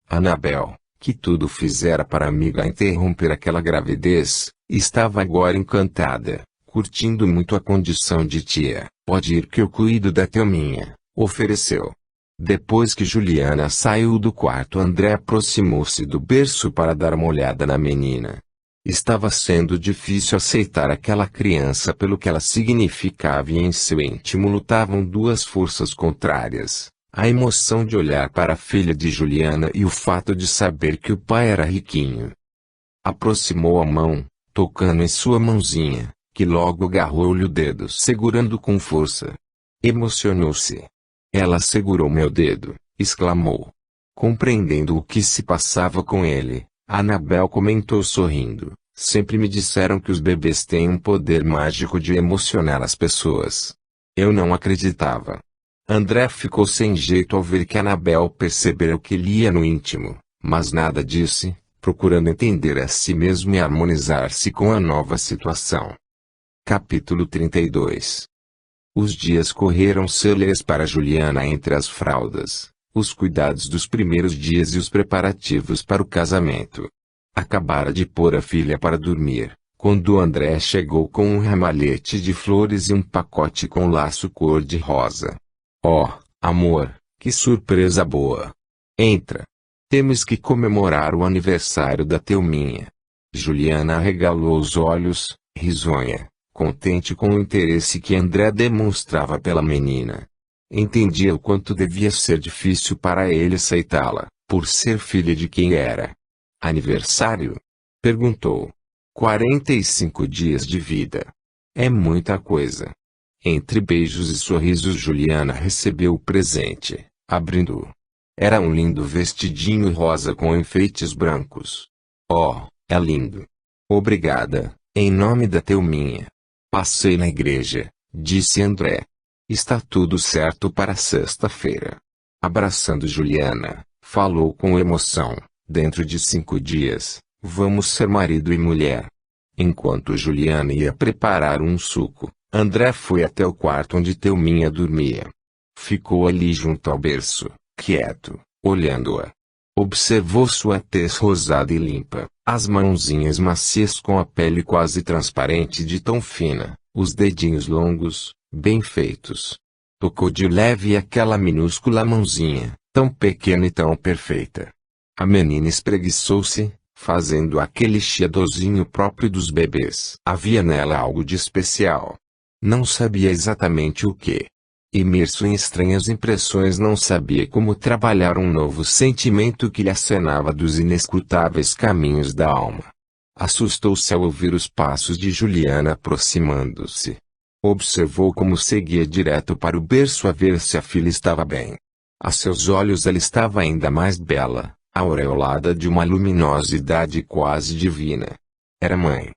Anabel, que tudo fizera para a amiga interromper aquela gravidez, estava agora encantada, curtindo muito a condição de tia. Pode ir que eu cuido da Thelminha, ofereceu. Depois que Juliana saiu do quarto, André aproximou-se do berço para dar uma olhada na menina. Estava sendo difícil aceitar aquela criança pelo que ela significava, e em seu íntimo lutavam duas forças contrárias: a emoção de olhar para a filha de Juliana e o fato de saber que o pai era riquinho. Aproximou a mão, tocando em sua mãozinha, que logo agarrou-lhe o dedo segurando com força. Emocionou-se. Ela segurou meu dedo, exclamou. Compreendendo o que se passava com ele, Anabel comentou sorrindo: sempre me disseram que os bebês têm um poder mágico de emocionar as pessoas. Eu não acreditava. André ficou sem jeito ao ver que Anabel percebera o que lia no íntimo, mas nada disse, procurando entender a si mesmo e harmonizar-se com a nova situação. Capítulo 32. Os dias correram céleres para Juliana entre as fraldas, os cuidados dos primeiros dias e os preparativos para o casamento. Acabara de pôr a filha para dormir, quando André chegou com um ramalhete de flores e um pacote com laço cor-de-rosa. Oh, amor, que surpresa boa! Entra. Temos que comemorar o aniversário da Thelminha. Juliana arregalou os olhos, risonha, contente com o interesse que André demonstrava pela menina. Entendia o quanto devia ser difícil para ele aceitá-la, por ser filha de quem era. Aniversário? Perguntou. 45 dias de vida. É muita coisa. Entre beijos e sorrisos Juliana recebeu o presente, abrindo-o. Era um lindo vestidinho rosa com enfeites brancos. Oh, é lindo. Obrigada, em nome da Thelminha. Passei na igreja, disse André. Está tudo certo para sexta-feira. Abraçando Juliana, falou com emoção. Dentro de 5 dias, vamos ser marido e mulher. Enquanto Juliana ia preparar um suco, André foi até o quarto onde Thelminha dormia. Ficou ali junto ao berço, quieto, olhando-a. Observou sua tez rosada e limpa, as mãozinhas macias com a pele quase transparente de tão fina, os dedinhos longos, bem feitos. Tocou de leve aquela minúscula mãozinha, tão pequena e tão perfeita. A menina espreguiçou-se, fazendo aquele chiadozinho próprio dos bebês. Havia nela algo de especial. Não sabia exatamente o que. Imerso em estranhas impressões, não sabia como trabalhar um novo sentimento que lhe acenava dos inescrutáveis caminhos da alma. Assustou-se ao ouvir os passos de Juliana aproximando-se. Observou como seguia direto para o berço a ver se a filha estava bem. A seus olhos ela estava ainda mais bela, aureolada de uma luminosidade quase divina. Era mãe.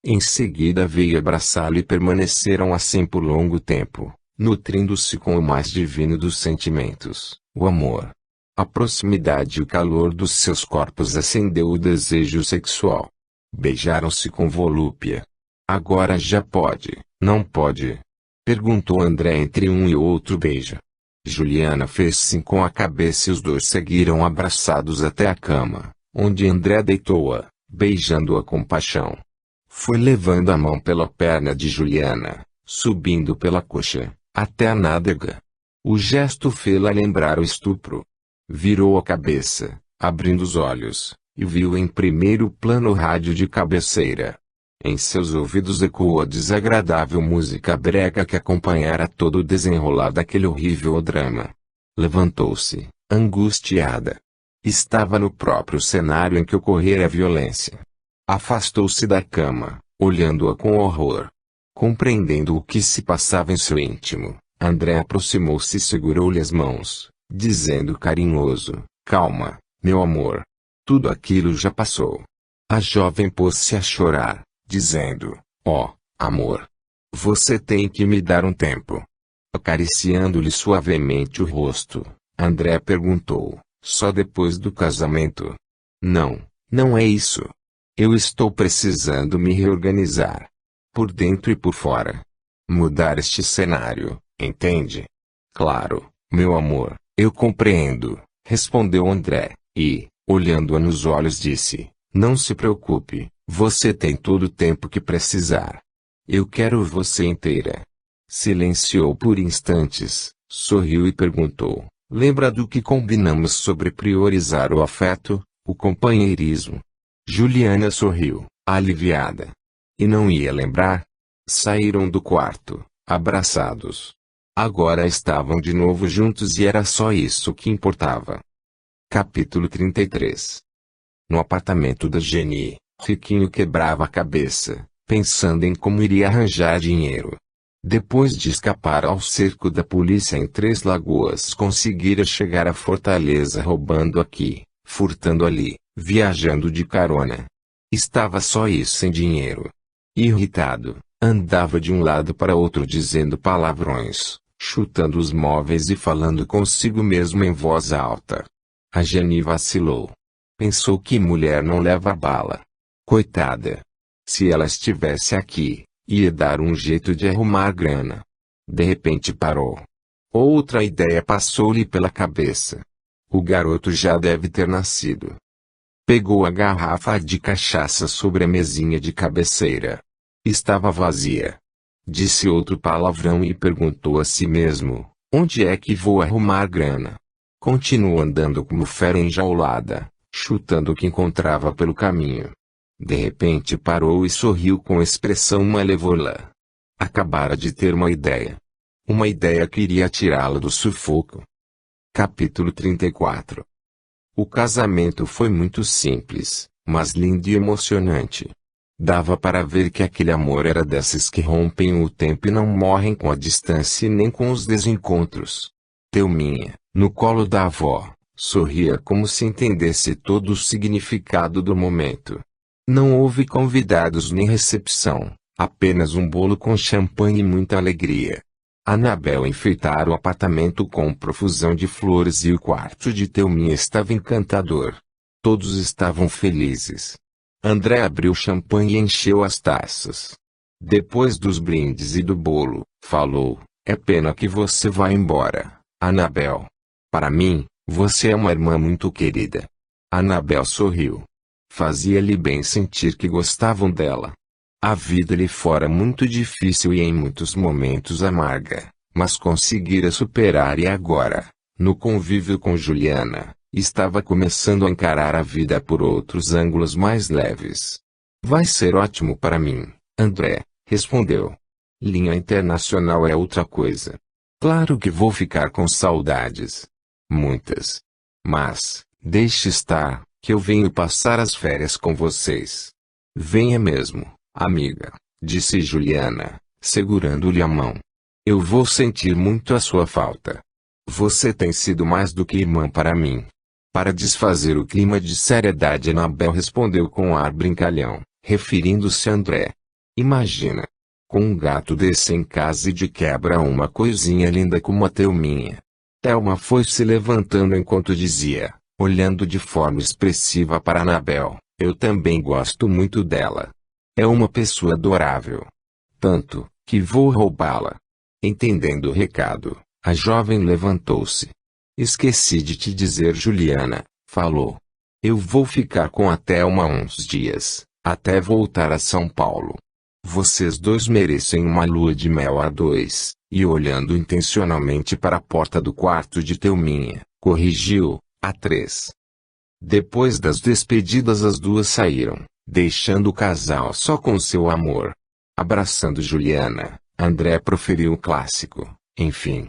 Em seguida veio abraçá-lo e permaneceram assim por longo tempo, nutrindo-se com o mais divino dos sentimentos, o amor. A proximidade e o calor dos seus corpos acendeu o desejo sexual. Beijaram-se com volúpia. Agora já pode, não pode? Perguntou André entre um e outro beijo. Juliana fez sim com a cabeça e os dois seguiram abraçados até a cama, onde André deitou-a, beijando-a com paixão. Foi levando a mão pela perna de Juliana, subindo pela coxa, até a nádega. O gesto fê-la lembrar o estupro. Virou a cabeça, abrindo os olhos, e viu em primeiro plano o rádio de cabeceira. Em seus ouvidos ecoou a desagradável música brega que acompanhara todo o desenrolar daquele horrível drama. Levantou-se, angustiada. Estava no próprio cenário em que ocorrera a violência. Afastou-se da cama, olhando-a com horror. Compreendendo o que se passava em seu íntimo, André aproximou-se e segurou-lhe as mãos, dizendo carinhoso: calma, meu amor. Tudo aquilo já passou. A jovem pôs-se a chorar, dizendo: ó, amor, você tem que me dar um tempo. Acariciando-lhe suavemente o rosto, André perguntou: só depois do casamento? Não, não é isso. Eu estou precisando me reorganizar. Por dentro e por fora. Mudar este cenário, entende? Claro, meu amor, eu compreendo, respondeu André, e, olhando-a nos olhos disse: não se preocupe, você tem todo o tempo que precisar. Eu quero você inteira. Silenciou por instantes, sorriu e perguntou: lembra do que combinamos sobre priorizar o afeto, o companheirismo? Juliana sorriu, aliviada. E não ia lembrar? Saíram do quarto, abraçados. Agora estavam de novo juntos e era só isso que importava. Capítulo 33. No apartamento da Jenny, Riquinho quebrava a cabeça, pensando em como iria arranjar dinheiro. Depois de escapar ao cerco da polícia em Três Lagoas, conseguira chegar à Fortaleza roubando aqui, furtando ali, viajando de carona. Estava só isso sem dinheiro. Irritado, andava de um lado para outro dizendo palavrões, chutando os móveis e falando consigo mesmo em voz alta. A Jenny vacilou. Pensou que mulher não leva bala. Coitada. Se ela estivesse aqui, ia dar um jeito de arrumar grana. De repente parou. Outra ideia passou-lhe pela cabeça. O garoto já deve ter nascido. Pegou a garrafa de cachaça sobre a mesinha de cabeceira. Estava vazia. Disse outro palavrão e perguntou a si mesmo: onde é que vou arrumar grana? Continuou andando como fera enjaulada, chutando o que encontrava pelo caminho. De repente parou e sorriu com expressão malévola. Acabara de ter uma ideia. Uma ideia que iria tirá-la do sufoco. Capítulo 34. O casamento foi muito simples, mas lindo e emocionante. Dava para ver que aquele amor era desses que rompem o tempo e não morrem com a distância e nem com os desencontros. Thelminha, no colo da avó, sorria como se entendesse todo o significado do momento. Não houve convidados nem recepção, apenas um bolo com champanhe e muita alegria. Anabel enfeitara o apartamento com profusão de flores e o quarto de Thelminha estava encantador. Todos estavam felizes. André abriu o champanhe e encheu as taças. Depois dos brindes e do bolo, falou: "É pena que você vá embora, Anabel. Para mim, você é uma irmã muito querida." Anabel sorriu. Fazia-lhe bem sentir que gostavam dela. A vida lhe fora muito difícil e em muitos momentos amarga, mas conseguira superar e agora, no convívio com Juliana, estava começando a encarar a vida por outros ângulos mais leves. "Vai ser ótimo para mim, André", respondeu. "Linha internacional é outra coisa. Claro que vou ficar com saudades. Muitas. Mas, deixe estar, que eu venho passar as férias com vocês." "Venha mesmo, amiga", disse Juliana, segurando-lhe a mão. "Eu vou sentir muito a sua falta. Você tem sido mais do que irmã para mim." Para desfazer o clima de seriedade, Anabel respondeu com um ar brincalhão, referindo-se a André. "Imagina. Com um gato desse em casa e de quebra uma coisinha linda como a Thelminha." Thelma foi se levantando enquanto dizia, olhando de forma expressiva para Anabel: "Eu também gosto muito dela. É uma pessoa adorável. Tanto, que vou roubá-la." Entendendo o recado, a jovem levantou-se. "Esqueci de te dizer, Juliana", falou. "Eu vou ficar com a Thelma uns dias, até voltar a São Paulo. Vocês dois merecem uma lua de mel a dois." E olhando intencionalmente para a porta do quarto de Thelminha, corrigiu: "a três." Depois das despedidas, as duas saíram, deixando o casal só com seu amor. Abraçando Juliana, André proferiu o clássico: "Enfim."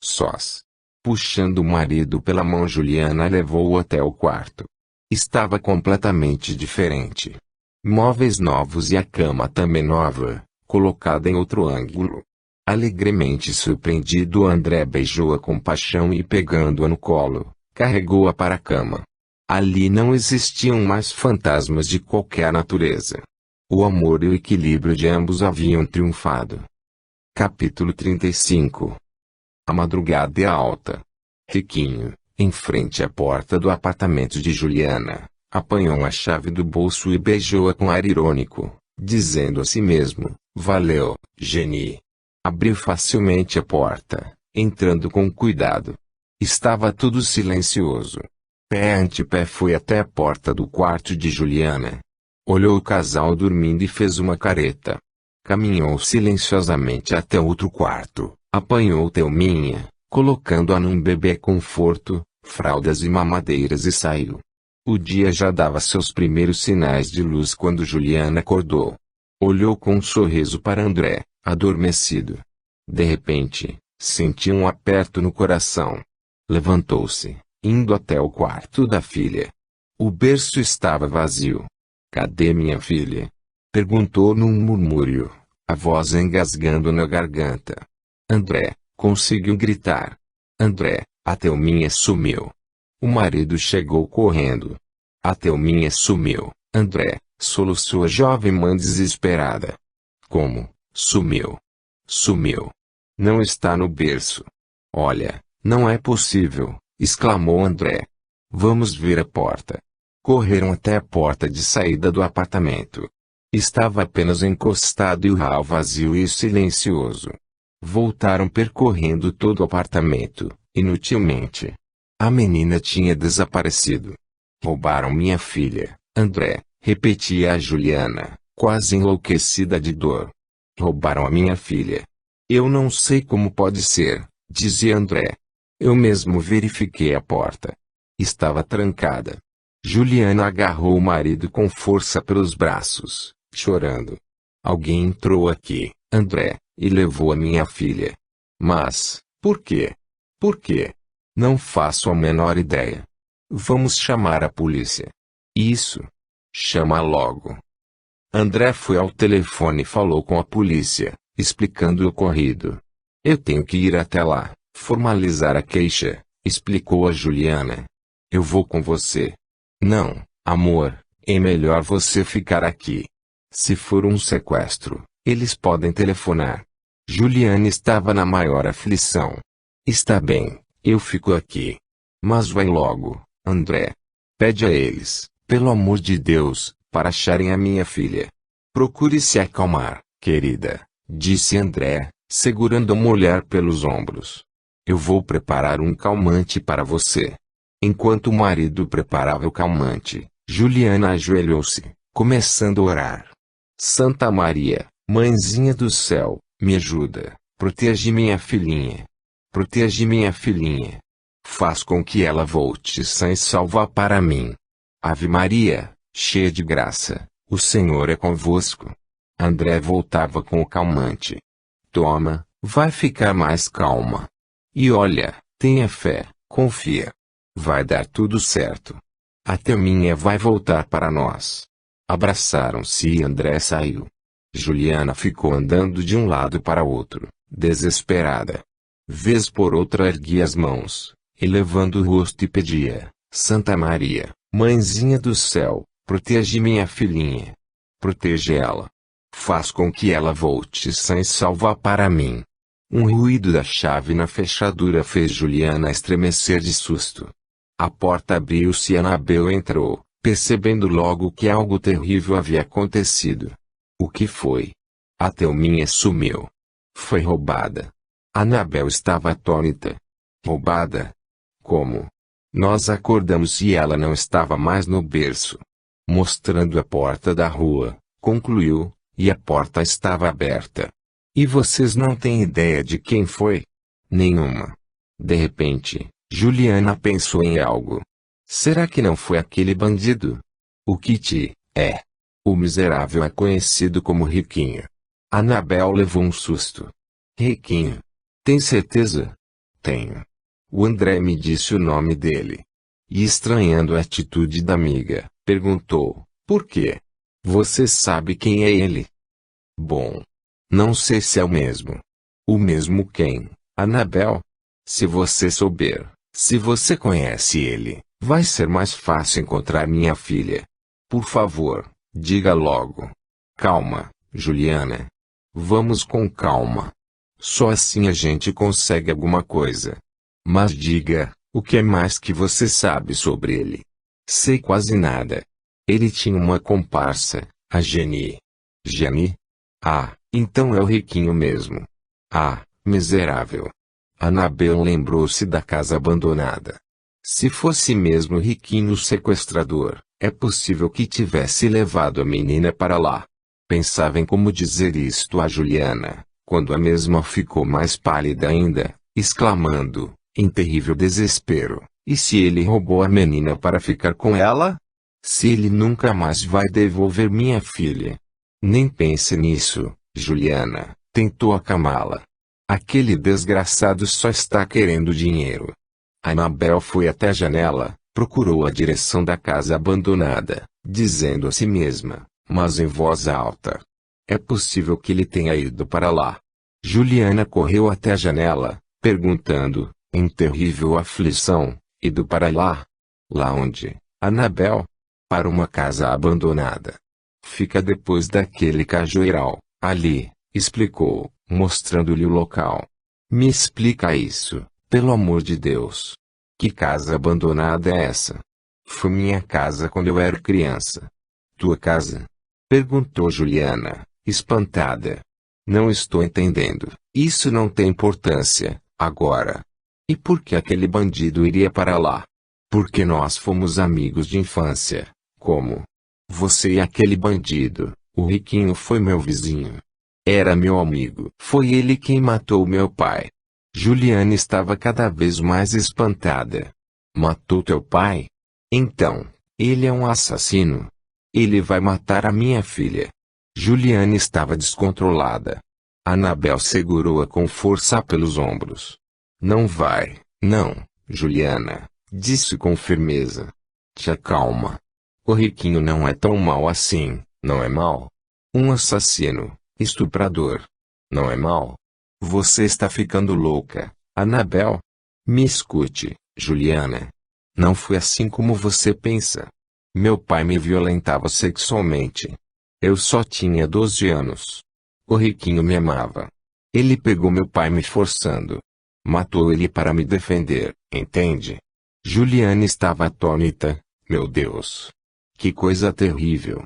Sós. Puxando o marido pela mão, Juliana levou-o até o quarto. Estava completamente diferente. Móveis novos e a cama também nova, colocada em outro ângulo. Alegremente surpreendido, André beijou-a com paixão e, pegando-a no colo, carregou-a para a cama. Ali não existiam mais fantasmas de qualquer natureza. O amor e o equilíbrio de ambos haviam triunfado. Capítulo 35. A madrugada é alta. Riquinho, em frente à porta do apartamento de Juliana, apanhou a chave do bolso e beijou-a com ar irônico, dizendo a si mesmo: "Valeu, Geni." Abriu facilmente a porta, entrando com cuidado. Estava tudo silencioso. Pé ante pé foi até a porta do quarto de Juliana. Olhou o casal dormindo e fez uma careta. Caminhou silenciosamente até outro quarto, apanhou Thelminha, colocando-a num bebê conforto, fraldas e mamadeiras, e saiu. O dia já dava seus primeiros sinais de luz quando Juliana acordou. Olhou com um sorriso para André, adormecido. De repente, sentiu um aperto no coração. Levantou-se, indo até o quarto da filha. O berço estava vazio. "Cadê minha filha?" perguntou num murmúrio, a voz engasgando na garganta. André conseguiu gritar. "André, a Thelminha sumiu." O marido chegou correndo. "A Thelminha sumiu, André", soluçou a jovem mãe desesperada. "Como, sumiu?" "Sumiu. Não está no berço." "Olha, não é possível", exclamou André. "Vamos ver a porta." Correram até a porta de saída do apartamento. Estava apenas encostado e o hall vazio e silencioso. Voltaram percorrendo todo o apartamento, inutilmente. A menina tinha desaparecido. "Roubaram minha filha, André", repetia a Juliana, quase enlouquecida de dor. "Roubaram a minha filha." "Eu não sei como pode ser", dizia André. "Eu mesmo verifiquei a porta. Estava trancada." Juliana agarrou o marido com força pelos braços, chorando. Alguém entrou aqui, André, e levou a minha filha. Mas, por quê? Por quê? Não faço a menor ideia. Vamos chamar a polícia. Isso. Chama logo. André foi ao telefone e falou com a polícia, explicando o ocorrido. Eu tenho que ir até lá, formalizar a queixa, explicou a Juliana. Eu vou com você. Não, amor, é melhor você ficar aqui. Se for um sequestro, eles podem telefonar. Juliana estava na maior aflição. Está bem, eu fico aqui. Mas vai logo, André. Pede a eles, pelo amor de Deus, para acharem a minha filha. Procure se acalmar, querida, disse André, segurando a mulher pelos ombros. Eu vou preparar um calmante para você. Enquanto o marido preparava o calmante, Juliana ajoelhou-se, começando a orar. Santa Maria, Mãezinha do céu, me ajuda, protege minha filhinha. Protege minha filhinha. Faz com que ela volte sã e salva para mim. Ave Maria, cheia de graça, o Senhor é convosco. André voltava com o calmante. Toma, vai ficar mais calma. E olha, tenha fé, confia. Vai dar tudo certo. A Thelminha vai voltar para nós. Abraçaram-se e André saiu. Juliana ficou andando de um lado para outro, desesperada. Vez por outra erguia as mãos, elevando o rosto e pedia, Santa Maria, Mãezinha do céu, protege minha filhinha. Protege ela. Faz com que ela volte sã e salva para mim. Um ruído da chave na fechadura fez Juliana estremecer de susto. A porta abriu-se e Anabel entrou, percebendo logo que algo terrível havia acontecido. O que foi? A Thelminha sumiu. Foi roubada. Anabel estava atônita. Roubada? Como? Nós acordamos e ela não estava mais no berço. Mostrando a porta da rua, concluiu, e a porta estava aberta. E vocês não têm ideia de quem foi? Nenhuma. De repente, Juliana pensou em algo. Será que não foi aquele bandido? O Kitty, é. O miserável é conhecido como Riquinho. Anabel levou um susto. Riquinho. Tem certeza? Tenho. O André me disse o nome dele. E estranhando a atitude da amiga, perguntou, por quê? Você sabe quem é ele? Bom. Não sei se é o mesmo. O mesmo quem, Anabel? Se você souber, se você conhece ele, vai ser mais fácil encontrar minha filha. Por favor, diga logo. Calma, Juliana. Vamos com calma. Só assim a gente consegue alguma coisa. Mas diga, o que é mais que você sabe sobre ele? Sei quase nada. Ele tinha uma comparsa, a Jenny. Jenny? Ah, então é o Riquinho mesmo. Ah, miserável. Anabel lembrou-se da casa abandonada. Se fosse mesmo Riquinho o sequestrador, é possível que tivesse levado a menina para lá. Pensava em como dizer isto a Juliana, quando a mesma ficou mais pálida ainda, exclamando, em terrível desespero, e se ele roubou a menina para ficar com ela? Se ele nunca mais vai devolver minha filha? Nem pense nisso, Juliana, tentou acalmá-la. Aquele desgraçado só está querendo dinheiro. Anabel foi até a janela, procurou a direção da casa abandonada, dizendo a si mesma, mas em voz alta. É possível que ele tenha ido para lá. Juliana correu até a janela, perguntando, em terrível aflição, ido para lá? Lá onde, Anabel? Para uma casa abandonada. Fica depois daquele cajueiral, ali, explicou, mostrando-lhe o local. Me explica isso, pelo amor de Deus. Que casa abandonada é essa? Foi minha casa quando eu era criança. Tua casa? Perguntou Juliana, espantada. Não estou entendendo. Isso não tem importância, agora. E por que aquele bandido iria para lá? Porque nós fomos amigos de infância. Como? Você e aquele bandido, o Riquinho foi meu vizinho. Era meu amigo. Foi ele quem matou meu pai. Juliana estava cada vez mais espantada. Matou teu pai? Então, Ele é um assassino. Ele vai matar a minha filha. Juliana estava descontrolada. Annabel segurou-a com força pelos ombros. Não vai, não, Juliana, disse com firmeza. Te acalma. O riquinho não é tão mau assim, não é mau? Um assassino, estuprador. Não é mau? Você está ficando louca, Annabel? Me escute, Juliana. Não foi assim como você pensa. Meu pai me violentava sexualmente. Eu só tinha 12 anos. O riquinho me amava. Ele pegou meu pai me forçando. Matou ele para me defender, entende? Juliana estava atônita. Meu Deus! Que coisa terrível!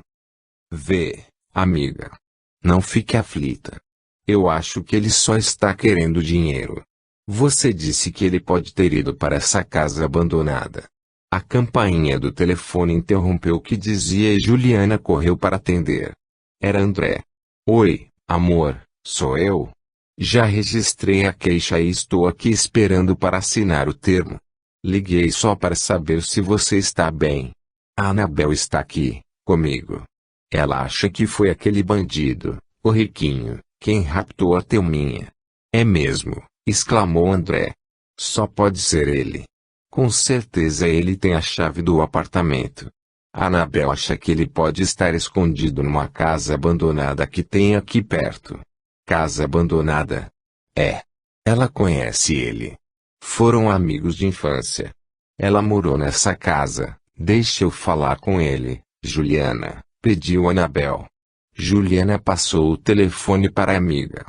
Vê, amiga. Não fique aflita. Eu acho que ele só está querendo dinheiro. Você disse que ele pode ter ido para essa casa abandonada. A campainha do telefone interrompeu o que dizia e Juliana correu para atender. Era André. Oi, amor, sou eu. Já registrei a queixa e estou aqui esperando para assinar o termo. Liguei só para saber se você está bem. A Annabel está aqui, comigo. Ela acha que foi aquele bandido, o riquinho, quem raptou a Thelminha. É mesmo, exclamou André. Só pode ser ele. Com certeza ele tem a chave do apartamento. A Annabel acha que ele pode estar escondido numa casa abandonada que tem aqui perto. Casa abandonada? É. Ela conhece ele. Foram amigos de infância. Ela morou nessa casa. Deixa eu falar com ele, Juliana, pediu Annabel. Juliana passou o telefone para a amiga.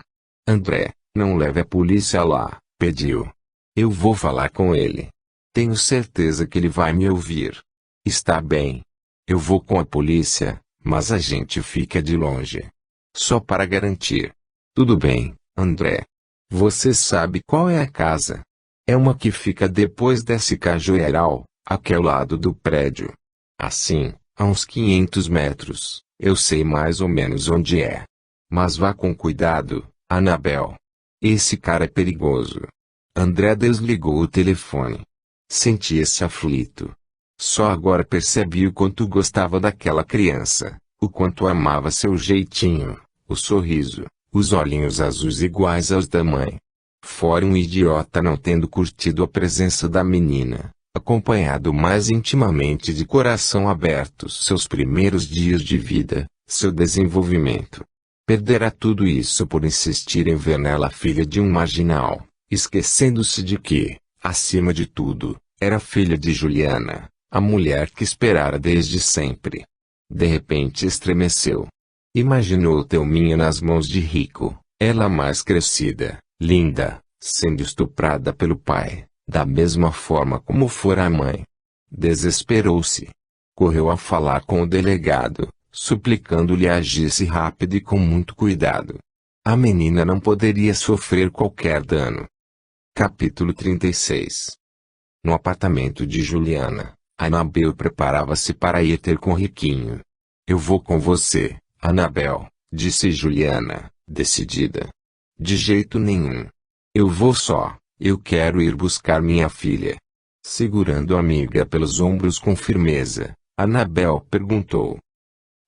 André, não leve a polícia lá, pediu. Eu vou falar com ele. Tenho certeza que ele vai me ouvir. Está bem. Eu vou com a polícia, mas a gente fica de longe. Só para garantir. Tudo bem, André. Você sabe qual é a casa? É uma que fica depois desse cajueiral, aqui ao lado do prédio. Assim, a uns 500 metros, eu sei mais ou menos onde é. Mas vá com cuidado, Annabel. Esse cara é perigoso. André desligou o telefone. Sentia-se aflito. Só agora percebi o quanto gostava daquela criança, o quanto amava seu jeitinho, o sorriso, os olhinhos azuis iguais aos da mãe. Fora um idiota não tendo curtido a presença da menina, acompanhado mais intimamente de coração aberto seus primeiros dias de vida, seu desenvolvimento. Perderá tudo isso por insistir em ver nela filha de um marginal, esquecendo-se de que, acima de tudo, era filha de Juliana, a mulher que esperara desde sempre. De repente estremeceu. Imaginou Thelminha nas mãos de Rico, ela mais crescida, linda, sendo estuprada pelo pai, da mesma forma como fora a mãe. Desesperou-se. Correu a falar com o delegado, suplicando-lhe agisse rápido e com muito cuidado. A menina não poderia sofrer qualquer dano. Capítulo 36. No apartamento de Juliana, Annabel preparava-se para ir ter com Riquinho. Eu vou com você, Annabel, disse Juliana, decidida. De jeito nenhum. Eu vou só, eu quero ir buscar minha filha. Segurando a amiga pelos ombros com firmeza, Annabel perguntou.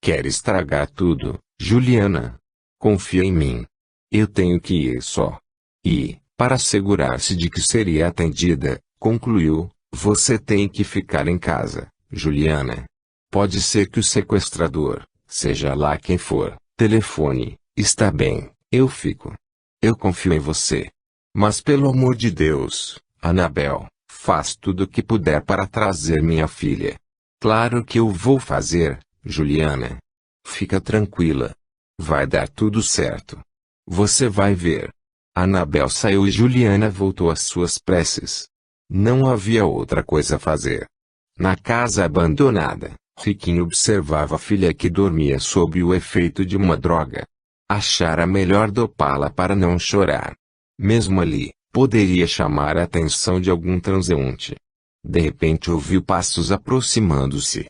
Quer estragar tudo, Juliana? Confia em mim. Eu tenho que ir só. E, para assegurar-se de que seria atendida, concluiu, você tem que ficar em casa, Juliana. Pode ser que o sequestrador, seja lá quem for, telefone. Está bem, eu fico. Eu confio em você. Mas pelo amor de Deus, Annabel, faz tudo o que puder para trazer minha filha. Claro que eu vou fazer, Juliana. Fica tranquila. Vai dar tudo certo. Você vai ver. Annabel saiu e Juliana voltou às suas preces. Não havia outra coisa a fazer. Na casa abandonada, Riquinho observava a filha que dormia sob o efeito de uma droga. Achara melhor dopá-la para não chorar. Mesmo ali, poderia chamar a atenção de algum transeunte. De repente ouviu passos aproximando-se.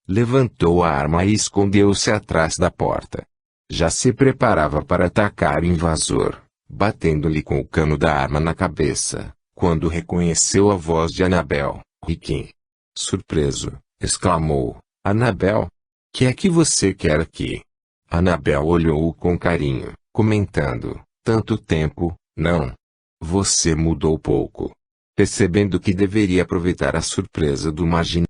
Levantou a arma e escondeu-se atrás da porta. Já se preparava para atacar o invasor, batendo-lhe com o cano da arma na cabeça, quando reconheceu a voz de Annabel. Riquinho. Surpreso, exclamou Annabel. Que é que você quer aqui? Annabel olhou-o com carinho, comentando: tanto tempo, não? Você mudou pouco. Percebendo que deveria aproveitar a surpresa do marginal,